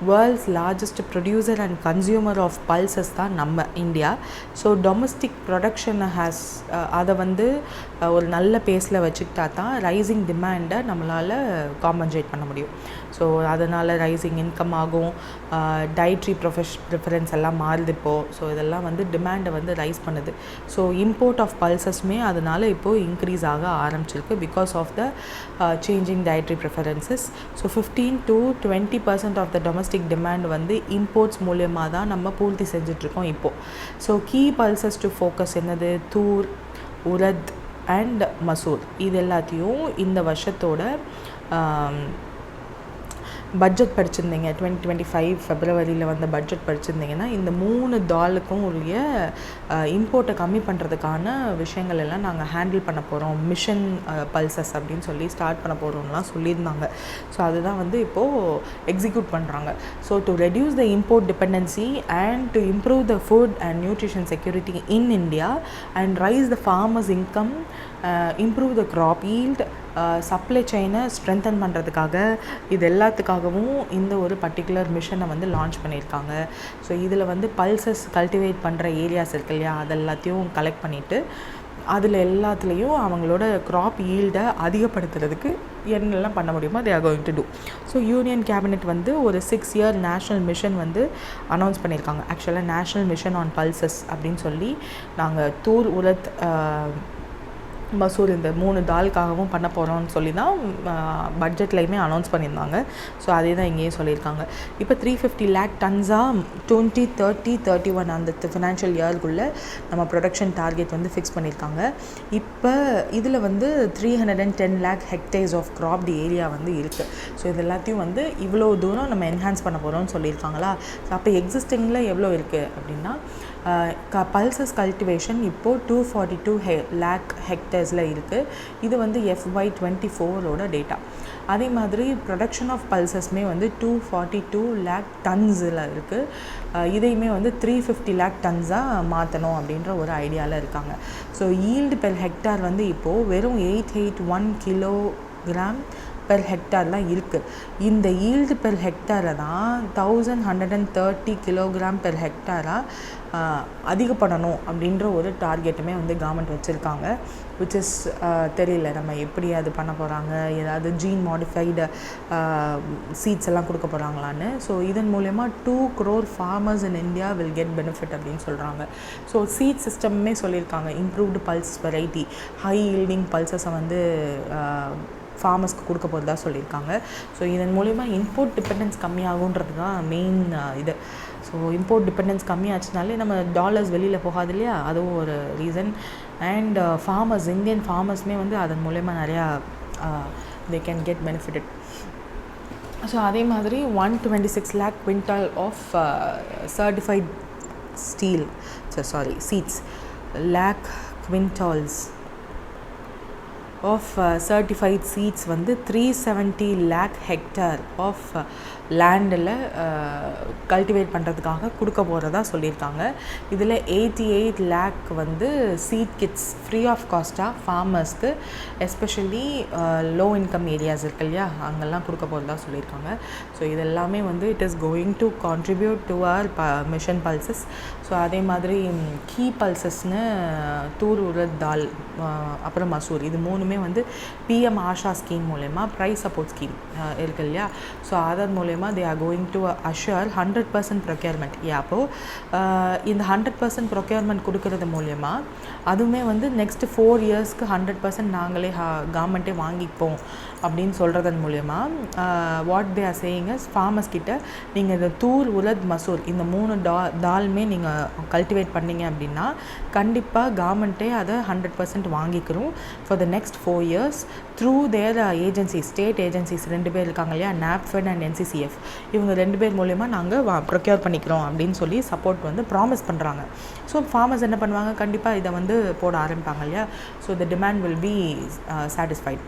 World's largest producer and consumer of pulses தான் நம்ம இந்தியா. ஸோ டொமஸ்டிக் ப்ரொடக்ஷனை அதை வந்து ஒரு நல்ல பேஸில் வச்சுக்கிட்டா தான் ரைசிங் டிமாண்டை நம்மளால் காம்பன்சேட் பண்ண முடியும். ஸோ அதனால் ரைசிங் இன்கம் ஆகும், டயட்ரி ப்ரிஃபரன்ஸ் எல்லாம் மாறுது இப்போது. ஸோ இதெல்லாம் வந்து டிமாண்டை வந்து ரைஸ் பண்ணுது. ஸோ இம்போர்ட் ஆஃப் பல்சஸ்மே அதனால் இப்போது இன்க்ரீஸ் ஆக ஆரம்பிச்சிருக்கு because of the changing dietary preferences. So 15 to 20% of the domestic demand வந்து இம்போர்ட்ஸ் மூலியமாக தான் நம்ம பூர்த்தி செஞ்சிட்ருக்கோம் இப்போது. So key pulses to focus என்னது, தூர், உரத் அண்ட் மசூர். இது எல்லாத்தையும் இந்த வருஷத்தோட பட்ஜெட் படிச்சிருந்தீங்க, 2025 ஃபெப்ரவரியில் வந்த பட்ஜெட் படிச்சிருந்தீங்கன்னா இந்த 3 தாலுக்கும் உரிய இம்போர்ட்டை கம்மி பண்ணுறதுக்கான விஷயங்கள் எல்லாம் நாங்கள் ஹேண்டில் பண்ண போகிறோம், மிஷன் பல்சஸ் அப்படின்னு சொல்லி ஸ்டார்ட் பண்ண போகிறோம்லாம் சொல்லியிருந்தாங்க. ஸோ அதுதான் வந்து இப்போது எக்ஸிக்யூட் பண்ணுறாங்க. So to reduce the import dependency and to improve the food and nutrition security in India and raise the farmers income, improve the crop yield, supply செயினை strengthen பண்ணுறதுக்காக இது எல்லாத்துக்காகவும் இந்த ஒரு பர்டிகுலர் மிஷனை வந்து லான்ச் பண்ணியிருக்காங்க. ஸோ இதில் வந்து பல்சஸ் கல்டிவேட் பண்ணுற ஏரியாஸ் இருக்கு இல்லையா, அது எல்லாத்தையும் கலெக்ட் பண்ணிவிட்டு அதில் எல்லாத்துலேயும் அவங்களோட க்ராப் ஈல்டை அதிகப்படுத்துறதுக்கு என்னெல்லாம் பண்ண முடியுமோ they are going to do. So union cabinet வந்து ஒரு 6-year நேஷ்னல் மிஷன் வந்து அனௌன்ஸ் பண்ணியிருக்காங்க. ஆக்சுவலாக நேஷ்னல் மிஷன் ஆன் பல்சஸ் அப்படின்னு சொல்லி நாங்கள் தூர், உரத், மசூர் இந்த 3 தாலுக்காகவும் பண்ண போகிறோம்னு சொல்லி தான் பட்ஜெட்லையுமே அனௌன்ஸ் பண்ணியிருந்தாங்க. ஸோ அதே தான் இங்கேயும் சொல்லியிருக்காங்க. இப்போ 350 lakh டன்ஸாக 2030-31 அந்த ஃபினான்ஷியல் இயர்க்குள்ளே நம்ம ப்ரொடக்ஷன் டார்கெட் வந்து ஃபிக்ஸ் பண்ணியிருக்காங்க. இப்போ இதில் வந்து 310 lakh hectares of cropped area வந்து இருக்குது. ஸோ இது எல்லாத்தையும் வந்து இவ்வளோ தூரம் நம்ம என்ஹான்ஸ் பண்ண போகிறோம்னு சொல்லியிருக்காங்களா. ஸோ அப்போ எக்ஸிஸ்டிங்கில் எவ்வளோ இருக்குது அப்படின்னா பல்சஸ் கல்டிவேஷன் இப்போது 242 lakh hectaresல இருக்குது. இது வந்து FY24 டேட்டா. அதே மாதிரி ப்ரொடக்ஷன் ஆஃப் பல்சஸ்மே வந்து 242 lakh tonsல இருக்குது. இதையுமே வந்து 350 lakh tonsஸாக மாற்றணும் அப்படின்ற ஒரு ஐடியாவில் இருக்காங்க. ஸோ ஈல்டு பெர் ஹெக்டார் வந்து இப்போது வெறும் 881 கிலோகிராம் பெர் ஹெக்டார்லாம் இருக்குது. இந்த ஈல்டு பெர் ஹெக்டாரை தான் 1130 கிலோகிராம் பெர் ஹெக்டாராக அதிகப்படணும் அப்படின்ற ஒரு டார்கெட்டுமே வந்து கவர்மெண்ட் வச்சுருக்காங்க. விச் இஸ் தெரியல நம்ம எப்படி அது பண்ண போகிறாங்க, ஏதாவது ஜீன் மாடிஃபைடு சீட்ஸ் எல்லாம் கொடுக்க போகிறாங்களான்னு. ஸோ இதன் மூலயமா 2 crore farmers in India will get benefit அப்படின்னு சொல்கிறாங்க. ஸோ சீட் சிஸ்டம்மே சொல்லியிருக்காங்க, improved pulse variety, high yielding பல்சஸை வந்து ஃபார்மர்ஸ்க்கு கொடுக்க போகிறதா சொல்லியிருக்காங்க. ஸோ இதன் மூலிமா இம்போர்ட் டிபெண்டன்ஸ் கம்மியாகுன்றது தான் மெயின் இது. ஸோ இம்போர்ட் டிபெண்டன்ஸ் கம்மியாச்சுனாலே நம்ம டாலர்ஸ் வெளியில் போகாது இல்லையா, அதுவும் ஒரு ரீசன். அண்ட் ஃபார்மர்ஸ், இந்தியன் ஃபார்மர்ஸுமே வந்து அதன் மூலயமா நிறையா they can get benefited. So அதே மாதிரி 126 lakh quintal of certified steel, seeds, lakh quintals of certified seeds வந்து 370 lakh hectare ஆஃப் லேண்டில் கல்டிவேட் பண்ணுறதுக்காக கொடுக்க போகிறதா சொல்லியிருக்காங்க. இதில் 88 lakh வந்து சீட் கிட்ஸ் ஃப்ரீ ஆஃப் காஸ்ட்டாக ஃபார்மர்ஸ்க்கு, எஸ்பெஷலி லோ இன்கம் ஏரியாஸ் இருக்கு இல்லையா, அங்கெல்லாம் கொடுக்க போகிறதா சொல்லியிருக்காங்க. ஸோ இதெல்லாமே வந்து it is going to contribute to our mission pulses. So அதே மாதிரி கீ பல்சஸ்னு தூர், உரத், தால், அப்புறம் மசூர், இது 3மே வந்து PM ஆஷா ஸ்கீம் மூலயமா ப்ரைஸ் சப்போர்ட் ஸ்கீம் இருக்கு இல்லையா. ஸோ அதன் மூலயமா they are going to assure 100% procurement. அப்போது இந்த 100% procurement கொடுக்கறது மூலயமா அதுவுமே வந்து நெக்ஸ்ட் 4 yearsக்கு 100% நாங்களே கவர்மெண்ட்டே வாங்கிப்போம் அப்படின்னு சொல்கிறதன் மூலயமா what they are saying is, farmers கிட்ட நீங்கள் இந்த தூர், உரத், மசூர் இந்த 3 தாலுமே நீங்கள் கல்டிவேட் பண்ணிங்க அப்படின்னா கண்டிப்பாக கவர்மெண்ட்டே அதை 100% வாங்கிக்கிறோம் for the next 4 years through there agencies, state agencies 2 பேர் இருக்காங்க இல்லையா, NAPFED அண்ட் NCCF, இவங்க 2 பேர் மூலயமா நாங்கள் ப்ரொக்யூர் பண்ணிக்கிறோம் அப்படின்னு சொல்லி சப்போர்ட் வந்து ப்ராமிஸ் பண்ணுறாங்க. ஸோ ஃபார்மர்ஸ் என்ன பண்ணுவாங்க, கண்டிப்பாக இதை வந்து போட ஆரம்பிப்பாங்க இல்லையா. So the demand will be satisfied.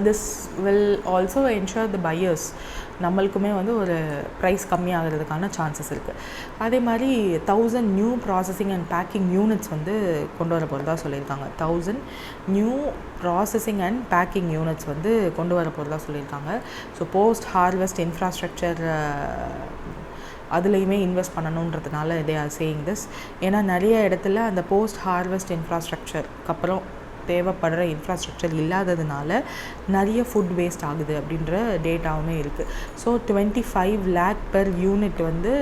This will also ensure the buyers நம்மளுக்குமே வந்து ஒரு ப்ரைஸ் கம்மியாகிறதுக்கான சான்சஸ் இருக்குது. அதே மாதிரி 1000 new processing and packing units வந்து கொண்டு வர போகிறதா சொல்லியிருக்காங்க. 1000 new processing and packing units வந்து கொண்டு வர போகிறதா சொல்லியிருக்காங்க. ஸோ போஸ்ட் ஹார்வெஸ்ட் இன்ஃப்ராஸ்ட்ரக்சர் அதுலேயுமே இன்வெஸ்ட் பண்ணணுன்றதுனால தே ஆர் சேயிங் திஸ். ஏன்னா நிறைய இடத்துல அந்த போஸ்ட் ஹார்வெஸ்ட் இன்ஃப்ராஸ்ட்ரக்சருக்கு அப்புறம் தேவைப்படுற இன்ஃப்ராஸ்ட்ரக்சர் இல்லாததுனால நிறைய ஃபுட் வேஸ்ட் ஆகுது அப்படின்ற டேட்டாவுமே இருக்குது. ஸோ 25 lakh பெர் யூனிட் வந்து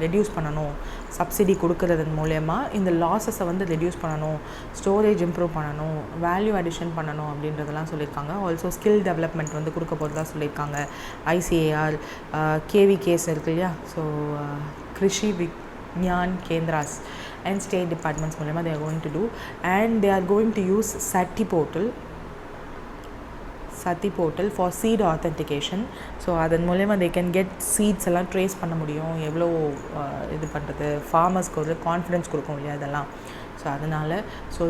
ரெடியூஸ் பண்ணணும். சப்சிடி கொடுக்கறதன் மூலயமா இந்த லாஸஸை வந்து ரெடியூஸ் பண்ணணும், ஸ்டோரேஜ் இம்ப்ரூவ் பண்ணணும், வேல்யூ அடிஷன் பண்ணணும் அப்படின்றதெல்லாம் சொல்லியிருக்காங்க. ஆல்சோ ஸ்கில் டெவலப்மெண்ட் வந்து கொடுக்க போகிறதா சொல்லியிருக்காங்க. ICAR KVKs இருக்கு இல்லையா, so Krishi Vigyan Kendras and state departments மூலமா they are going to do, and they are going to use Sati portal for seed authentication. So அதன் மூலயமா they can get seeds எல்லாம் ட்ரேஸ் பண்ண முடியும், எவ்வளோ இது பண்ணுறது, ஃபார்மர்ஸ்க்கு ஒரு கான்ஃபிடென்ஸ் கொடுக்கும் இல்லையா இதெல்லாம். ஸோ அதனால்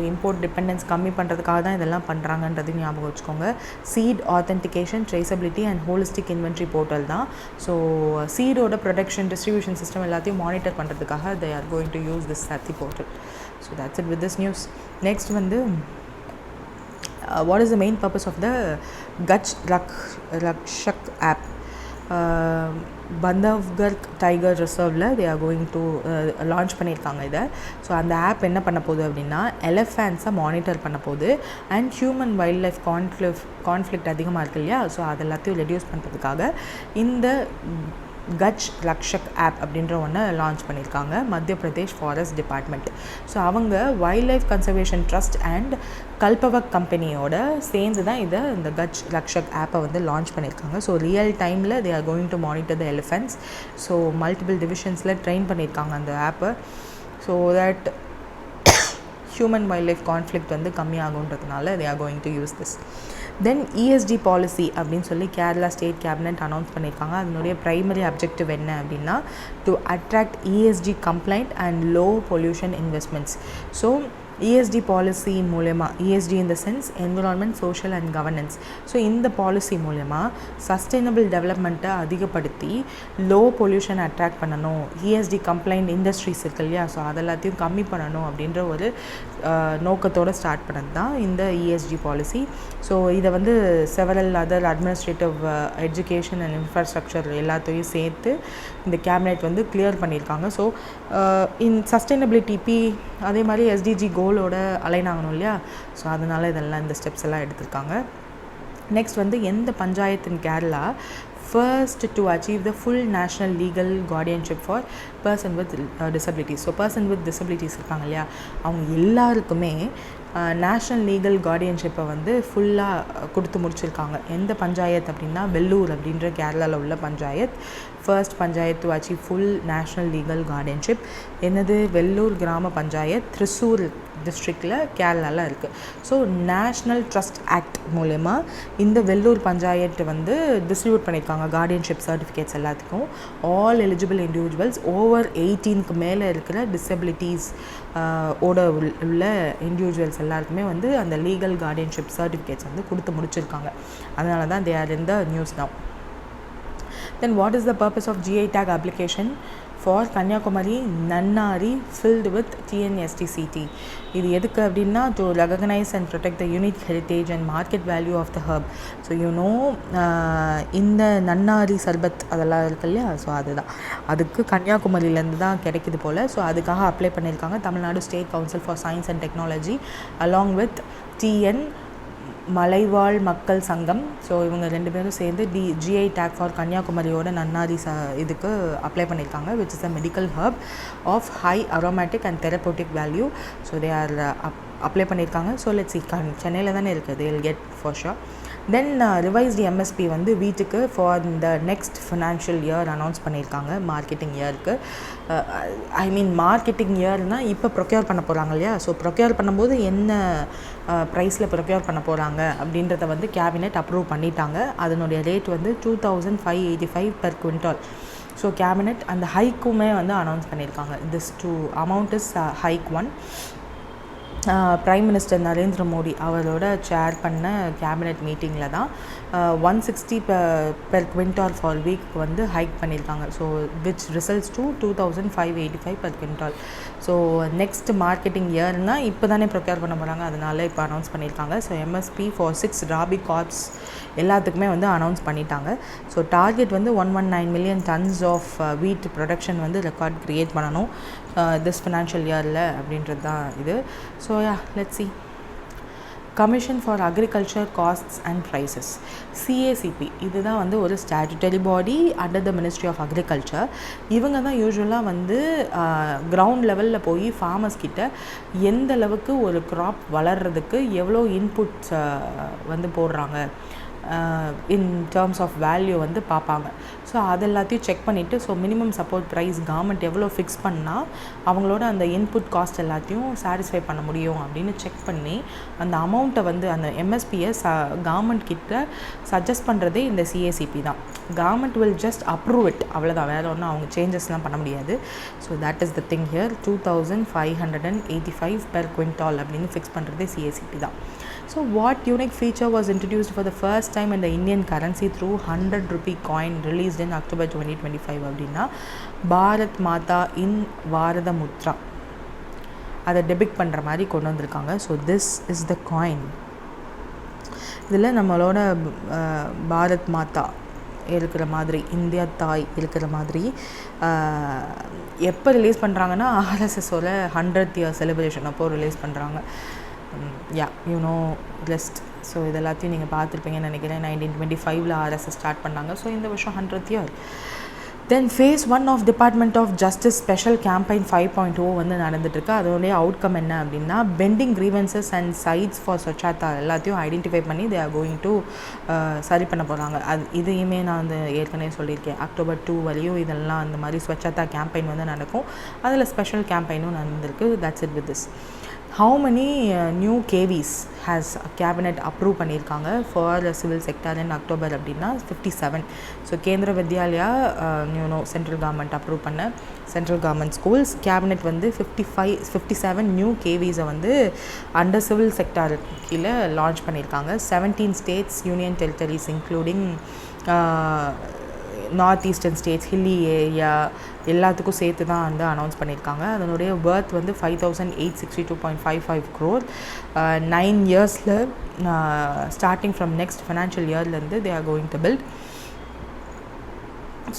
இம்போர்ட் டிபெண்டன்ஸ் கம்மி பண்ணுறதுக்காக தான் இதெல்லாம் பண்ணுறாங்கன்றது ஞாபகம் வச்சுக்கோங்க. Seed authentication, traceability and holistic inventory portal தான். ஸோ சீடோட ப்ரொடக்ஷன், டிஸ்ட்ரிபியூஷன் சிஸ்டம் எல்லாத்தையும் மானிட்டர் பண்ணுறதுக்காக they are going to use this Sati portal. So that's it with this news. Next வந்து what is the main purpose of the Gach Rakshak app? Bandhavgarh tiger ரிசர்வில் they are going to launch பண்ணியிருக்காங்க இதை. So அந்த app என்ன பண்ண போகுது அப்படின்னா எலிஃபேண்ட்ஸை monitor பண்ண போகுது. And human wildlife conflict அதிகமாக இருக்குது இல்லையா, ஸோ அது எல்லாத்தையும் ரெடியூஸ் பண்ணுறதுக்காக இந்த கச் ரக்ஷக் ஆப் அப்படின்ற ஒன்று லான்ச் பண்ணியிருக்காங்க Madhya Pradesh forest department. So அவங்க wildlife conservation trust and கல்பவக் கம்பெனியோட சேர்ந்து தான் இந்த கச் ரக்ஷக் ஆப்பை வந்து லான்ச் பண்ணியிருக்காங்க. ஸோ ரியல் டைமில் they are going to monitor the elephants. So multiple டிவிஷன்ஸில் ட்ரெயின் பண்ணியிருக்காங்க அந்த ஆப்பை. So that human wildlife conflict வந்து கம்மியாகுன்றதுனால they are going to use this. Then ESG policy அப்படின்னு சொல்லி கேரளா ஸ்டேட் கேபினெட் அனௌன்ஸ் பண்ணியிருக்காங்க. அதனுடைய ப்ரைமரி அப்ஜெக்டிவ் என்ன அப்படின்னா to attract ESG complaint and low pollution investments. So ESG policy மூலயமா, ESG in the sense environment, social and governance. So இந்த policy மூலயமா sustainable டெவலப்மெண்ட்டை அதிகப்படுத்தி லோ பொல்யூஷன் அட்ராக்ட் பண்ணணும், ESG கம்ப்ளைண்ட் இண்டஸ்ட்ரீஸ் இருக்கு இல்லையா, ஸோ அதெல்லாத்தையும் கம்மி பண்ணணும் அப்படின்ற ஒரு நோக்கத்தோடு ஸ்டார்ட் பண்ணது தான் இந்த ESG பாலிசி. ஸோ இதை வந்து several other administrative, education and infrastructure எல்லாத்தையும் சேர்த்து இந்த கேபினெட் வந்து கிளியர் பண்ணியிருக்காங்க. ஸோ இன் சஸ்டைனபிலிட்டி அதே மாதிரி SDG கோலோட அலைன் ஆகணும் இல்லையா, ஸோ அதனால் இதெல்லாம் இந்த ஸ்டெப்ஸ் எல்லாம் எடுத்திருக்காங்க. நெக்ஸ்ட் வந்து எந்த பஞ்சாயத்து இன் Kerala first to achieve the full national legal guardianship for person with disabilities. So person with disabilities இருக்காங்க இல்லையா, அவங்க எல்லாருக்குமே நேஷ்னல் லீகல் கார்டியன்ஷிப்பை வந்து ஃபுல்லாக கொடுத்து முடிச்சிருக்காங்க. எந்த பஞ்சாயத்து அப்படின்னா வெல்லூர் அப்படின்ற கேரளாவில் உள்ள panchayat, first panchayat to achieve full national legal guardianship. என்னது, வெல்லூர் கிராம பஞ்சாயத், த்ரிசூர் டிஸ்ட்ரிக்டில் கேரளாவில் இருக்குது. ஸோ நேஷ்னல் ட்ரஸ்ட் ஆக்ட் மூலயமா இந்த வெல்லூர் பஞ்சாயத்து வந்து டிஸ்ட்ரிபியூட் பண்ணியிருக்காங்க கார்டியன்ஷிப் சர்டிஃபிகேட்ஸ் எல்லாத்துக்கும். ஆல் எலிஜிபிள் இண்டிவிஜுவல்ஸ் ஓவர் 18க்கு மேலே இருக்கிற டிசபிலிட்டிஸ் ஓட உள்ள இண்டிவிஜுவல்ஸ் எல்லாருக்குமே வந்து அந்த லீகல் கார்டியன்ஷிப் சர்டிஃபிகேட்ஸ் வந்து கொடுத்து முடிச்சிருக்காங்க. அதனால தான் they R in the news now. Then what is the purpose of GI tag application for Kanyakumari Nannari filled with TNSTCT? இது எதுக்கு அப்படின்னா to recognize and protect the unique heritage and market value of the herb. So இந்த நன்னாரி சர்பத் அதெல்லாம் இருக்கு இல்லையா, so அதுக்கு கன்னியாகுமரியிலேருந்து தான் கிடைக்கிது போல். ஸோ அதுக்காக அப்ளை பண்ணியிருக்காங்க Tamil Nadu state council for science and technology along with TN மலைவாழ் மக்கள் சங்கம். ஸோ இவங்க 2 பேரும் சேர்ந்து GI டேக் ஃபார் கன்னியாகுமரியோட நன்னாரி இதுக்கு அப்ளை பண்ணியிருக்காங்க, which is a medical herb of high aromatic and therapeutic value. So they are apply பண்ணியிருக்காங்க. ஸோ லெட்ஸ் சி, சென்னையில் தானே இருக்குது, they will get for sure. Then revised MSP வந்து வீட்டுக்கு ஃபார் இந்த நெக்ஸ்ட் ஃபினான்ஷியல் இயர் அனௌன்ஸ் பண்ணியிருக்காங்க. Marketing இயருக்கு, I mean marketing இயர்னால் இப்போ ப்ரொக்யூர் பண்ண போகிறாங்க இல்லையா, ஸோ ப்ரொக்யூர் பண்ணும்போது என்ன ப்ரைஸில் ப்ரொக்யூர் பண்ண போகிறாங்க அப்படின்றத வந்து கேபினெட் அப்ரூவ் பண்ணிட்டாங்க. அதனுடைய ரேட் வந்து 2585 per quintal. ஸோ கேபினெட் அந்த ஹைக்குமே வந்து அனௌன்ஸ் பண்ணியிருக்காங்க. This 2 amount is hike 1. Prime minister Narendra Modi அவரோட சேர் பண்ண கேபினெட் மீட்டிங்கில் தான் 160 per quintal for week வந்து ஹைக் பண்ணியிருக்காங்க. So which results to 2585 per quintal. So next marketing இயர்னால் இப்போ தானே ப்ரொக்யூர் பண்ண போகிறாங்க, அதனால இப்போ அனௌன்ஸ் பண்ணியிருக்காங்க. So MSP for 6 rabi crops எல்லாத்துக்குமே வந்து அனௌன்ஸ் பண்ணிட்டாங்க. ஸோ டார்கெட் வந்து 119 million tons of wheat production வந்து ரெக்கார்ட் க்ரியேட் பண்ணணும் திஸ் ஃபினான்ஷியல் இயரில் அப்படின்றது தான் இது. So let's see. Commission for agriculture costs and prices, CACP, இதுதான் வந்து ஒரு statutory body under the ministry of agriculture. இவங்க தான் யூஸ்வலாக வந்து கிரவுண்ட் லெவலில் போய் ஃபார்மர்ஸ் கிட்ட எந்த அளவுக்கு ஒரு க்ராப் வளர்கிறதுக்கு எவ்வளோ இன்புட்ஸ் வந்து போடுறாங்க இன் டேர்ம்ஸ் ஆஃப் வேல்யூ வந்து பார்ப்பாங்க. ஸோ அது எல்லாத்தையும் செக் பண்ணிவிட்டு, so minimum support price government எவ்வளோ ஃபிக்ஸ் பண்ணால் அவங்களோட அந்த இன்புட் காஸ்ட் எல்லாத்தையும் சாட்டிஸ்ஃபை பண்ண முடியும் அப்படின்னு செக் பண்ணி அந்த அமௌண்ட்டை வந்து அந்த எம்எஸ்பியை கவர்மெண்ட் கிட்ட சஜஸ்ட் பண்ணுறதே இந்த CACP தான். Government will just approve it, அவ்வளோதான், வேறு ஒன்றும் அவங்க சேஞ்சஸ்லாம் பண்ண முடியாது. So that is the thing here. 2585 per quintal அப்படின்னு ஃபிக்ஸ் பண்ணுறதே CACP தான். So what unique feature was introduced for the first time in the Indian currency through 100 rupee coin released in October 2025 அப்படின்னா பாரத் மாதா இன் வாரத முத்ரா அதை டெபிக் பண்ணுற மாதிரி கொண்டு வந்திருக்காங்க. So this is the coin. இதில் நம்மளோட பாரத் மாதா இருக்கிற மாதிரி, இந்தியா தாய் இருக்கிற மாதிரி எப்போ ரிலீஸ் பண்ணுறாங்கன்னா RSSோட 100th year செலிப்ரேஷன் அப்போது ரிலீஸ் பண்ணுறாங்க. லிஸ்ட். ஸோ இது எல்லாத்தையும் நீங்கள் பார்த்துருப்பீங்கன்னு நினைக்கிறேன். 1925 RSS ஸ்டார்ட் பண்ணாங்க. ஸோ இந்த வருஷம் 100th year. Then phase 1 of department of justice special campaign 5.0 வந்து நடந்துட்டுருக்கு. அதோடைய அவுட்கம் என்ன அப்படின்னா pending grievances and sites for Swachhata எல்லாத்தையும் ஐடென்டிஃபை பண்ணி தே ஆர் கோயிங் டு சரி பண்ண போகிறாங்க. இதையுமே நான் வந்து ஏற்கனவே சொல்லியிருக்கேன். அக்டோபர் 2 வரையும் இதெல்லாம் அந்த மாதிரி ஸ்வச்சாத்தா கேம்பெயின் வந்து நடக்கும். அதில் ஸ்பெஷல் கேம்பெயினும் நடந்திருக்கு. That's it with this. How many new KVs has cabinet approve பண்ணியிருக்காங்க for civil sector in October அப்படின்னா 57. So Kendriya Vidyalaya central government approve பண்ண சென்ட்ரல் கவர்மெண்ட் ஸ்கூல்ஸ் கேபினெட் வந்து 57 நியூ கேவிஸை வந்து அண்டர் சிவில் செக்டர் கீழே லான்ச் பண்ணியிருக்காங்க. 17 states union territories including north eastern states, hilly area எல்லாத்துக்கும் சேர்த்து தான் வந்து அனௌன்ஸ் பண்ணியிருக்காங்க. அதனுடைய ஒர்த் வந்து 5862.55 crore. 9 yearsல ஸ்டார்டிங் ஃப்ரம் நெக்ஸ்ட் ஃபினான்ஷியல் இயர்லேருந்து they are going to build.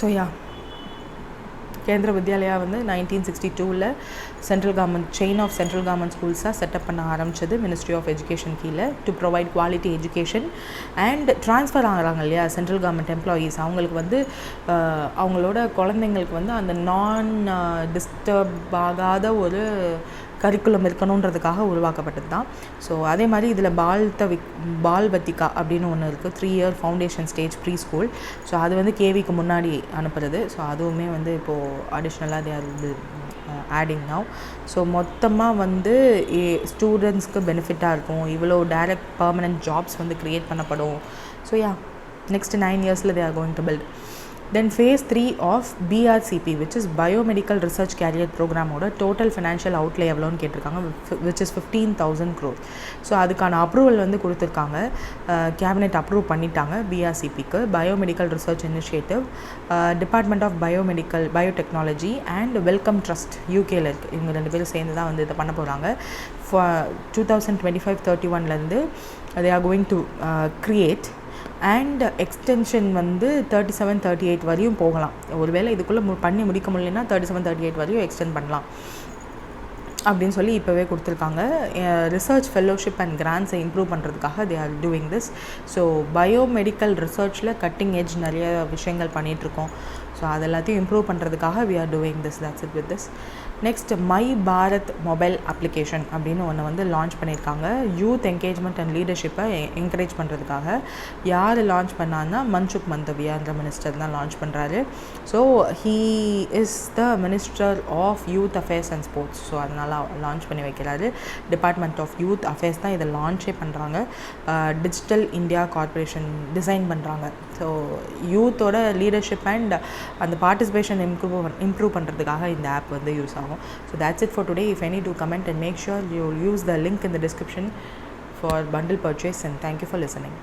So Kendriya Vidyalaya வந்து 1962 central government chain of central government ஸ்கூல்ஸாக செட்டப் பண்ண ஆரம்பிச்சது மினிஸ்ட்ரி ஆஃப் எஜுகேஷன் கீழே to provide quality education. And transfer ஆகிறாங்க இல்லையா சென்ட்ரல் கவர்மெண்ட் எம்ப்ளாயீஸ், அவங்களுக்கு வந்து அவங்களோட குழந்தைங்களுக்கு வந்து அந்த நான் டிஸ்டர்ப் ஆகாத ஒரு கரிக்குலம் இருக்கணுன்றதுக்காக உருவாக்கப்பட்டது தான். ஸோ அதே மாதிரி இதில் பால்வத்திகா அப்படின்னு ஒன்று இருக்குது, 3 year foundation stage preschool. So அது வந்து கேவிக்கு முன்னாடி அனுப்புறது. ஸோ அதுவுமே வந்து இப்போது அடிஷ்னலாக they are adding now. So மொத்தமாக வந்து ஸ்டூடெண்ட்ஸ்க்கு பெனிஃபிட்டாக இருக்கும். இவ்வளோ டைரக்ட் பர்மனெண்ட் ஜாப்ஸ் வந்து க்ரியேட் பண்ணப்படும். ஸோ நெக்ஸ்ட் 9 yearsல they are going to build. Then phase 3 of BRCP which is Biomedical Research Career Program ஓட டோட்டல் ஃபினான்ஷியல் அவுட்லே எவ்வளோன்னு கேட்டிருக்காங்க, which is 15,000 crore. ஸோ அதுக்கான அப்ரூவல் வந்து கொடுத்துருக்காங்க. கேபினெட் அப்ரூவ் பண்ணிட்டாங்க BRCPக்கு. Biomedical research initiative, department of biotechnology and Wellcome Trust யூகேல இருக்குது. இவங்க 2 பேரும் சேர்ந்து தான் வந்து இதை பண்ண போகிறாங்க. 2025-31 they are going to create and extension வந்து 37-38 வரையும் போகலாம். ஒருவேளை இதுக்குள்ளே பண்ணி முடிக்க முடியலன்னா 37-38 வரையும் எக்ஸ்டெண்ட் பண்ணலாம் அப்படின்னு சொல்லி இப்போவே கொடுத்துருக்காங்க. ரிசர்ச் ஃபெல்லோஷிப் அண்ட் கிராண்ட்ஸை இம்ப்ரூவ் பண்ணுறதுக்காக they are doing this. So biomedical ரிசர்ச்சில் கட்டிங் எட்ஜ் நிறைய விஷயங்கள் பண்ணிகிட்ருக்கோம். ஸோ அது எல்லாத்தையும் இம்ப்ரூவ் பண்ணுறதுக்காக we are doing this. That's it with this. Next my Bharat mobile application அப்படின்னு ஒன்று வந்து லான்ச் பண்ணியிருக்காங்க. யூத் என்கேஜ்மெண்ட் அண்ட் லீடர்ஷிப்பை என்கரேஜ் பண்ணுறதுக்காக. யார் லான்ச் பண்ணான்னா மன்சுக் மந்தவியான்ற மினிஸ்டர் தான் லான்ச் பண்ணுறாரு. So he is the minister of youth affairs and sports. So அதனால் லான்ச் பண்ணி வைக்கிறாரு. டிபார்ட்மெண்ட் ஆஃப் யூத் அஃபேர்ஸ் தான் இதை லான்ச்சே பண்ணுறாங்க. டிஜிட்டல் இந்தியா கார்பரேஷன் டிசைன் பண்ணுறாங்க. ஸோ யூத்தோட லீடர்ஷிப் அண்ட் அந்த பார்ட்டிசிபேஷன் இம்ப்ரூவ் பண்ணுறதுக்காக இந்த ஆப் வந்து யூஸ் ஆகும். So that's it for today. If any do comment and make sure you use the link in the description for bundle purchase, and thank you for listening.